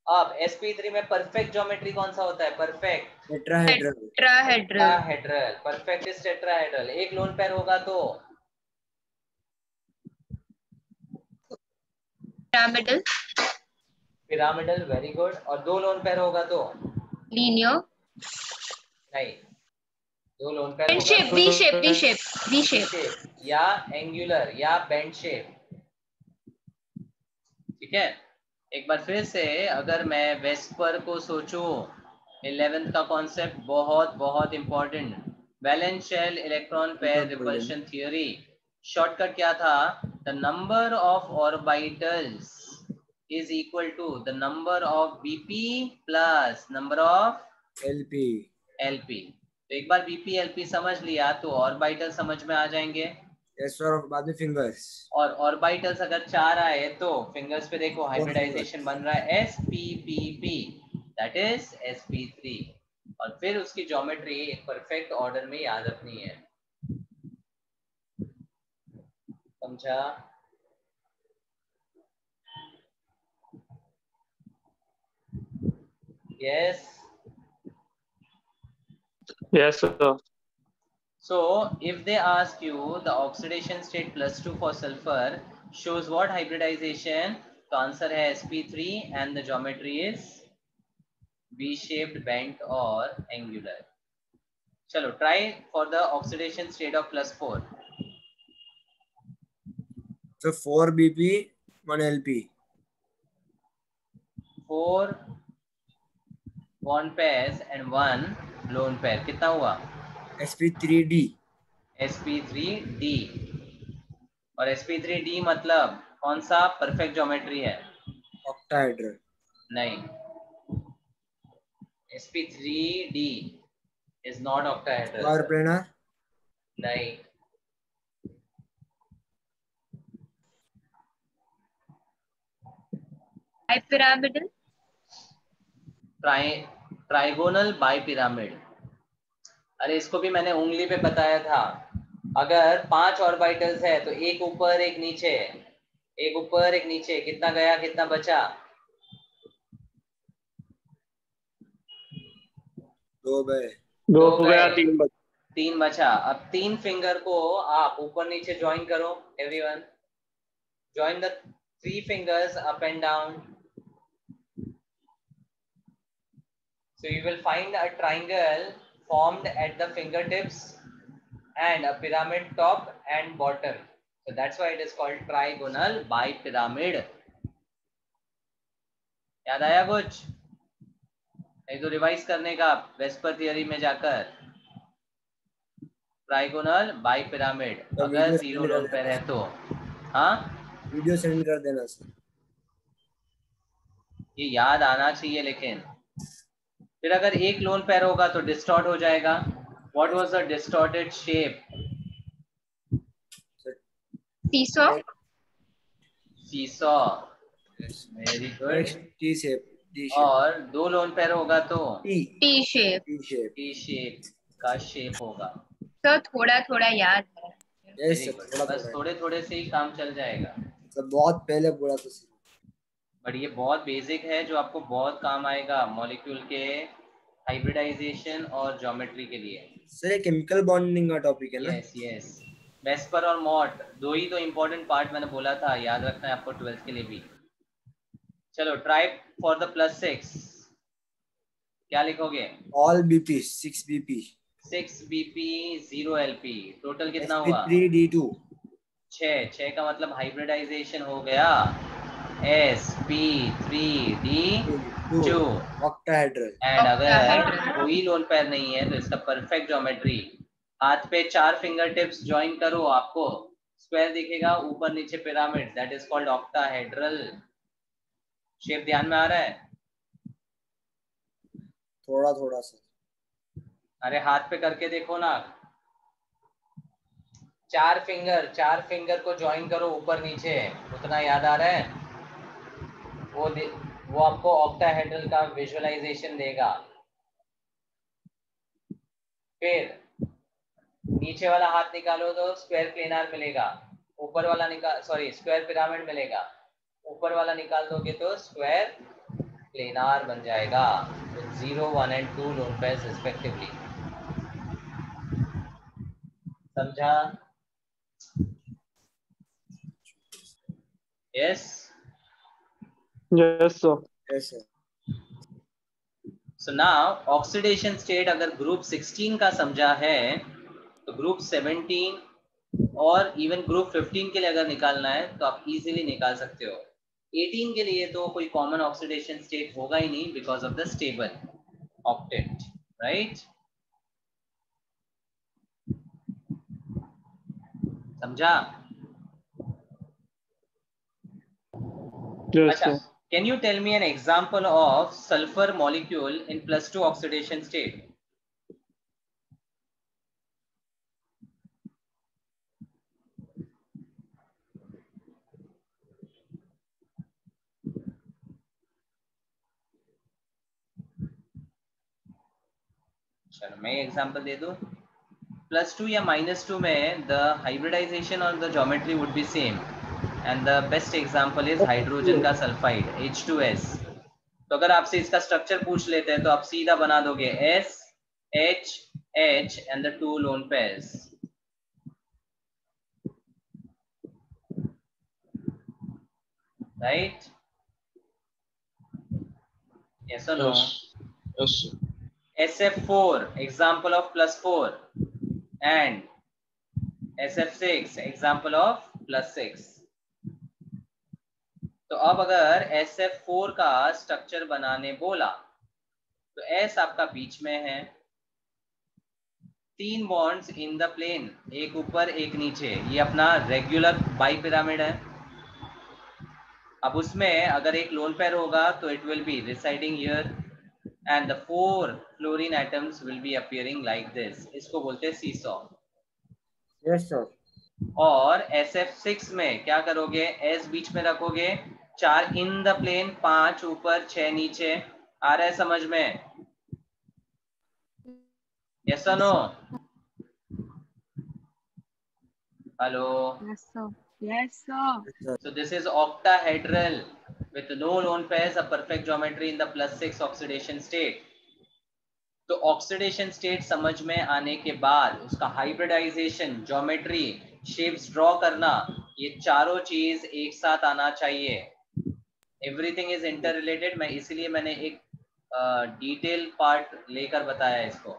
अब sp3 में परफेक्ट ज्योमेट्री कौन सा होता है? Perfect tetrahedral. Tetrahedral. Perfect is tetrahedral. एक लोन पेयर होगा तो पिरामिडल. Very good. और 2 लोन पेयर होगा तो लीनियर. नहीं, दो lone pair Bend shape, V shape, V shape, V shape. Shape या एंगुलर या बेंड शेप। ठीक है, एक बार फिर से अगर मैं वेस्पर को सोचूं, 11th का कॉन्सेप्ट बहुत बहुत important, valence shell electron pair repulsion theory. Shortcut क्या था? The number of orbitals is equal to the number of BP plus number of LP. तो एक बार बीपी एलपी समझ लिया तो ऑर्बिटल समझ में आ जाएंगे। यस और बाद में फिंगर्स। और ऑर्बिटल्स अगर 4 आए तो फिंगर्स पे देखो हाइब्रिडाइजेशन बन रहा है sppp, दैट इज sp3। और फिर उसकी ज्योमेट्री एक परफेक्ट ऑर्डर में याद रखनी है। समझा? Yes. Yes, sir. So if they ask you the oxidation state +2 for sulfur shows what hybridization, तो आंसर है sp3 and the geometry is V-shaped, bent और angular। चलो try for the oxidation state of +4। So 4 BP, 1 LP. 4 bond pairs and 1 lone pair, कितना हुआ? sp3d। sp3d। और sp3d मतलब कौन सा परफेक्ट ज्योमेट्री है? ऑक्टाहेड्रल। नहीं, sp3d is not octahedral। Square planar. नहीं, Bipyramidal. ट्राइगोनल बाइपिरामिड। अरे इसको भी मैंने उंगली पे बताया था। अगर 5 ऑर्बिटल्स है तो एक ऊपर एक नीचे, एक ऊपर एक नीचे, कितना गया कितना बचा? 2 गए। 2 दो गया, गए, 3 बचा। 3 बचा। अब 3 फिंगर को आप ऊपर नीचे ज्वाइन करो। Everyone join the 3 fingers up and down, so you will find a triangle formed at the fingertips and a pyramid top and bottom, so that's why it is called trigonal bipyramid। याद आया कुछ? एक तो revise करने का VSEPR theory में जाकर। Trigonal बाइपिरामिड अगर 0 लोन पेयर है तो। हाँ, वीडियो सेंड कर देना सर। ये याद आना चाहिए। लेकिन फिर अगर एक लोन पेयर होगा तो डिस्टॉर्ट हो जाएगा। What was the distorted shape? Seesaw. Seesaw. Very good. T shape. और 2 लोन पेयर होगा तो T shape. टी शेप का शेप होगा। तो थोड़ा थोड़ा याद है। यस वेरी गुड, बस थोड़े थोड़े से ही काम चल जाएगा। सर बहुत पहले बोला तो सर, बट ये बहुत बेसिक है जो आपको बहुत काम आएगा मॉलिक्यूल के हाइब्रिडाइजेशन और ज्योमेट्री के लिए। सर ये केमिकल बॉन्डिंग का टॉपिक है ना? Yes yes. वेस्पर और मॉट दो ही तो इम्पोर्टेंट पार्ट मैंने बोला था, याद रखना है आपको 12th के लिए भी। चलो ट्राई फॉर द +6, क्या लिखोगे? All BP 6 BP 6 BP 0 LP. Total कितना हुआ? sp3d2। 6 का मतलब हाइब्रिडाइजेशन हो गया sp3d2 ऑक्टाहेड्रल। एंड अगर कोई लोन पेयर नहीं है तो इसका परफेक्ट ज्योमेट्री, हाथ पे 4 फिंगर टिप्स ज्वाइन करो, आपको स्क्वायर दिखेगा, ऊपर नीचे pyramid, that is called octahedral shape. ध्यान में आ रहा है? थोड़ा थोड़ा सर। अरे हाथ पे करके देखो ना, 4 फिंगर को ज्वाइन करो ऊपर नीचे, उतना याद आ रहा है? वो आपको ऑक्टाहेड्रल का विजुअलाइजेशन देगा। फिर नीचे वाला हाथ निकालो तो स्क्वायर प्लेनार मिलेगा, ऊपर वाला स्क्वायर पिरामिड मिलेगा, ऊपर वाला निकाल दोगे तो स्क्वायर प्लेनार बन जाएगा। तो 0, 1 and 2 लोन पेयर्स रिस्पेक्टिवली। समझा? Yes Yes, sir. Yes sir. So now oxidation state अगर group 16 का समझा है तो group 17 और even group 15 के लिए अगर निकालना है तो आप easily निकाल सकते हो. 18 के लिए तो कोई common oxidation state होगा ही नहीं because of the stable octet, right? समझा? Yes, अच्छा, sir. can you tell me an example of sulfur molecule in +2 oxidation state? चलो मैं एग्जांपल दे दूं. +2 या -2 में the hybridization on the geometry would be same and the best example is hydrogen का sulphide H2S. तो अगर आपसे इसका स्ट्रक्चर पूछ लेते हैं तो आप सीधा बना दोगे S H H and the 2 lone pairs. Right? Yes or no? Yes, sir. SF4 example of +4 and SF6 example of +6. तो अब अगर SF4 का स्ट्रक्चर बनाने बोला तो S आपका बीच में है, 3 बॉन्ड्स इन द प्लेन, एक ऊपर एक नीचे, ये अपना रेगुलर बाई पिरामिड है. अब उसमें अगर एक लोन पेयर होगा तो it will B residing here and the 4 fluorine atoms will be appearing like this. इसको बोलते हैं सीसॉ. Yes, sir. और SF6 में क्या करोगे? S बीच में रखोगे, 4 इन द प्लेन, 5 ऊपर 6 नीचे. आ रहा है समझ में? Yes or no? Hello. Yes, sir. Yes, sir. So this is octahedral with no lone pairs, a perfect geometry in the +6 oxidation state. तो ऑक्सीडेशन स्टेट समझ में आने के बाद उसका हाइब्रिडाइजेशन, ज्योमेट्री, शेप्स ड्रॉ करना, ये चारों चीज एक साथ आना चाहिए. Everything is inter related. मैं इसलिए मैंने एक डिटेल पार्ट लेकर बताया इसको.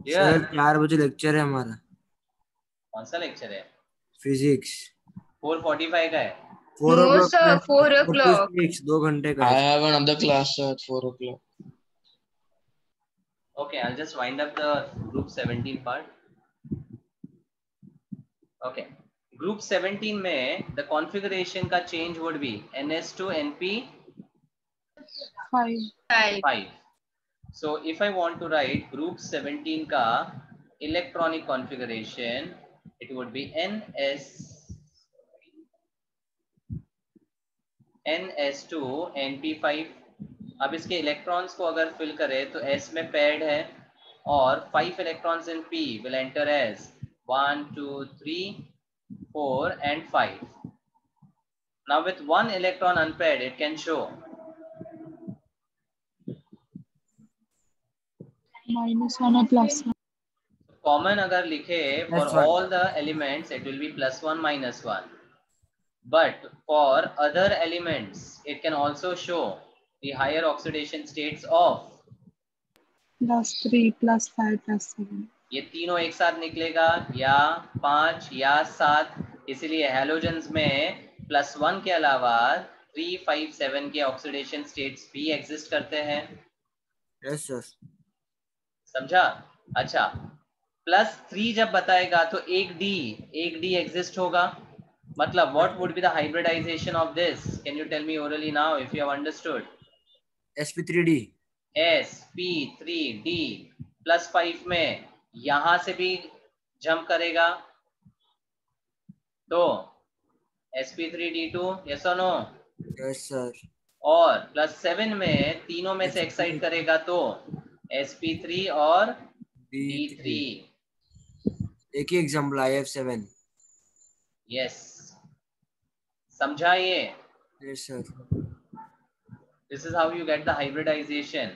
सर 4 बजे लेक्चर है हमारा. कौन सा लेक्चर है? फिजिक्स. 4:45 का है. 4 No, o'clock. sir, 4 o'clock. 2 घंटे का. I have another class at 4 o'clock. Okay, I'll just wind up the group 17 part. Okay, group 17 में the configuration का change would be NS2 NP 5. So if I want to write group 17 का electronic configuration, it would be NS2 NP5. अब इसके electrons को अगर fill करें तो S में पेयर्ड है और 5 electrons in P will enter as 1 2 3 4 and 5. Now with 1 electron unpaired it can show -1 or +1. Common अगर लिखे for all the elements it will be +1 -1, but for other elements it can also show the higher oxidation states of +3, +5, +7. ये तीनों एक साथ निकलेगा या 5 या 7. इसलिए हैलोजेंस में +1 के अलावा 3, 5, 7 के ऑक्सीडेशन स्टेट्स भी एग्जिस्ट करते हैं. Yes sir. समझा? अच्छा, +3 जब बताएगा तो एक डी एग्जिस्ट होगा. मतलब what would be the hybridization of this? Can you tell me orally now if you have understood? sp3d. sp3d +5 में यहां से भी जंप करेगा तो sp3d2. yes or no? Yes sir. और +7 में तीनों में से एक्साइट करेगा तो sp3 और d3. एक ही एग्जांपल IF7. यस, समझा ये? Yes sir. This is how you get the hybridization.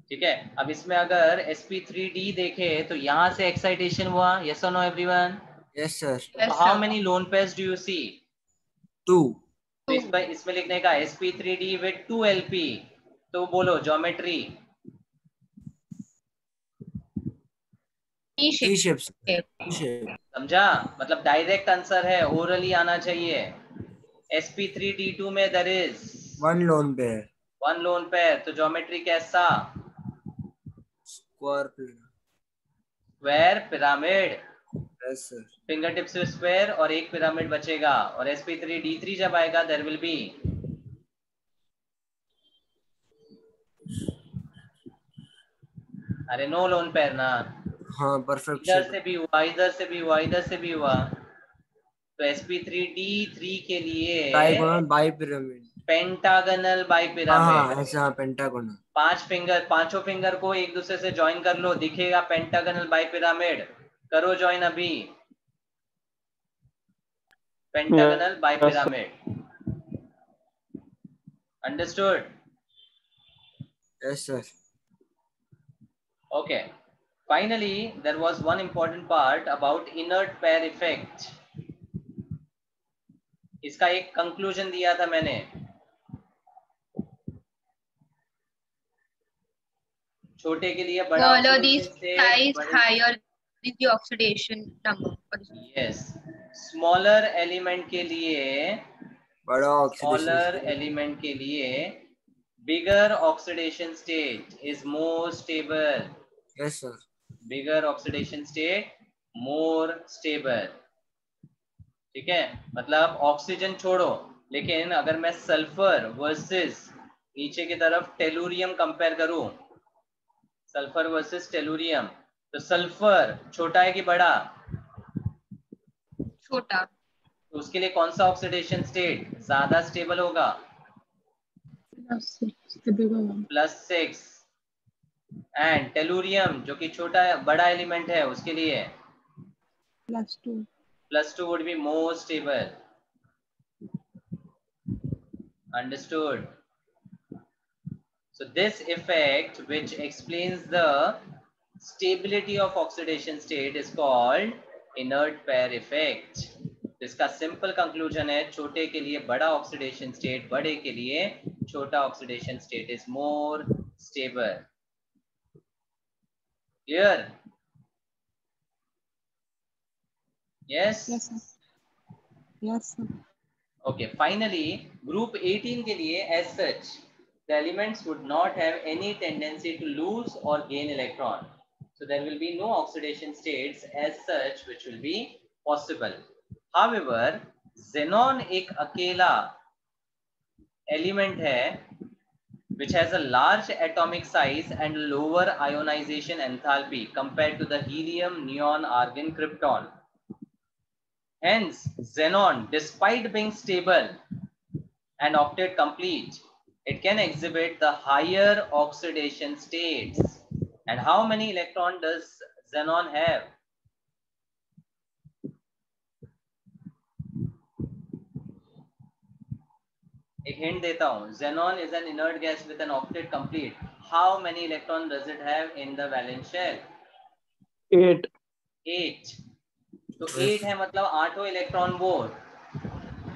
ठीक है, अब इसमें अगर sp3d देखे तो यहां से एक्साइटेशन हुआ. yes or no everyone? Yes sir. How many lone pairs do you see? 2. तो इसमें लिखने का sp3d with 2lp, तो बोलो ज्योमेट्री T shapes. समझा, मतलब डायरेक्ट आंसर है, ओरली आना चाहिए। sp3d2 में there is One lone pair. One lone pair, तो ज्योमेट्री कैसा? Square pyramid. Yes, sir. Finger tip से स्क्वायर और एक पिरामिड बचेगा, और sp3d3 जब आएगा देयर विल बी अरे नो लोन पेयर ना। हाँ, perfect इधर shape. से भी हुआ, इधर से भी हुआ, इधर से भी हुआ, तो sp3d3 के लिए Diagonal bipyramid. पेंटागनल बाई हाँ पिरामिड। ऐसा पेंटागोनल। 5 फिंगर, पांचों फिंगर को एक दूसरे से ज्वाइन कर लो, दिखेगा पेंटागनल बाई पिरामिड। करो ज्वाइन अभी, pentagonal by pyramid. Understood? Yes, sir. Okay. Finally, there was one important part about inert pair effect. इसका एक कंक्लूजन दिया था मैंने। छोटे के लिए बड़ा these size higher is the oxidation number. Yes. Smaller element के लिए, बड़ा smaller element के लिए bigger oxidation state is more stable. Yes, sir. Bigger oxidation state more stable. ठीक है, मतलब ऑक्सीजन छोड़ो, लेकिन अगर मैं सल्फर वर्सेस नीचे की तरफ टेलुरियम कंपेयर करूं, सल्फर वर्सेस टेलुरियम, तो सल्फर छोटा है कि बड़ा? छोटा। तो उसके लिए कौन सा ऑक्सीडेशन स्टेट ज्यादा स्टेबल होगा? +6। एंड टेलुरियम जो कि छोटा बड़ा एलिमेंट है, उसके लिए +2 would be more stable. Understood? So this effect, which explains the stability of oxidation state, is called inert pair effect. इसका सिंपल कंक्लूजन है, छोटे के लिए बड़ा ऑक्सीडेशन स्टेट, बड़े के लिए छोटा oxidation state is more stable. Clear? Yes? Yes, sir. Okay, finally, group 18 के लिए as such, the elements would not have any tendency to lose or gain electron. So there will be no oxidation states as such which will be possible. However, xenon एक अकेला element है which has a large atomic size and lower ionization enthalpy compared to the helium, neon, argon, krypton. Hence, xenon, despite being stable and octet complete, it can exhibit the higher oxidation states. And how many electrons does xenon have? एक hint देता हूँ, xenon is an inert gas with an octet complete. How many electrons does it have in the valence shell? 8. 8. तो 8 है, मतलब 8 electron वो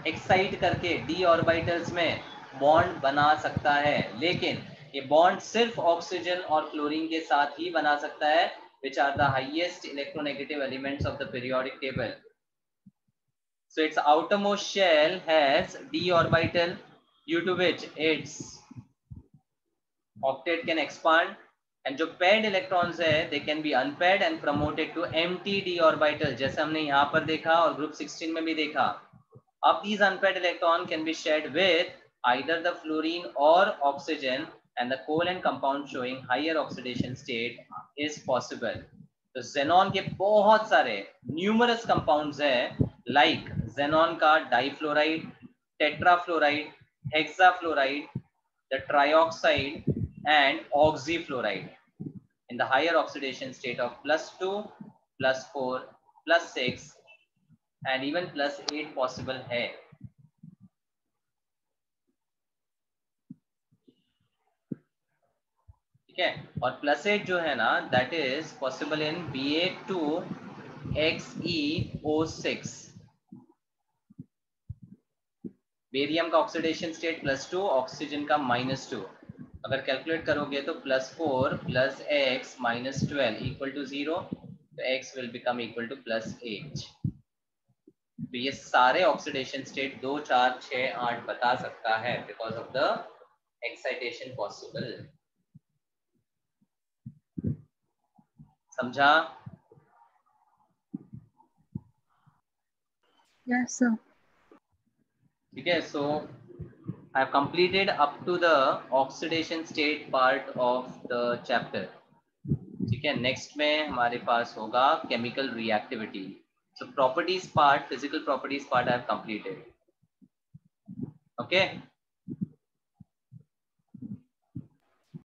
excite करके D orbitals में bond बना सकता है, लेकिन ये बॉन्ड सिर्फ ऑक्सीजन और क्लोरीन के साथ ही बना सकता है, which are the highest electronegative elements of the periodic table. So its outermost shell has d orbital, due to which its octet can expand, and जो paired electrons है, they can be unpaired and promoted to empty d orbital, जैसे हमने यहाँ पर देखा और group 16 में भी देखा. Of these unpaired electron can be shared with either the fluorine or oxygen, and the covalent compound showing higher oxidation state is possible. तो xenon के बहुत सारे numerous compounds है, like xenon का difluoride, tetrafluoride, hexafluoride, the trioxide and oxyfluoride in the higher oxidation state of +2, +4, +6 and even +8 possible है. ठीक है, और +8 जो है ना, that is possible in Ba2XeO6. Barium का ऑक्सीडेशन स्टेट +2, ऑक्सीजन का -2. अगर कैलकुलेट करोगे तो +4 + x - 12 = 0, तो x will become equal to +8. तो ये सारे ऑक्सीडेशन स्टेट 2, 4, 6, 8 बता सकता है because of the excitation possible. समझा? Yes, sir. ठीक है. सो I have completed up to the oxidation state part of the chapter. ठीक है. नेक्स्ट में हमारे पास होगा chemical reactivity. So properties part, physical properties part I have completed. Okay.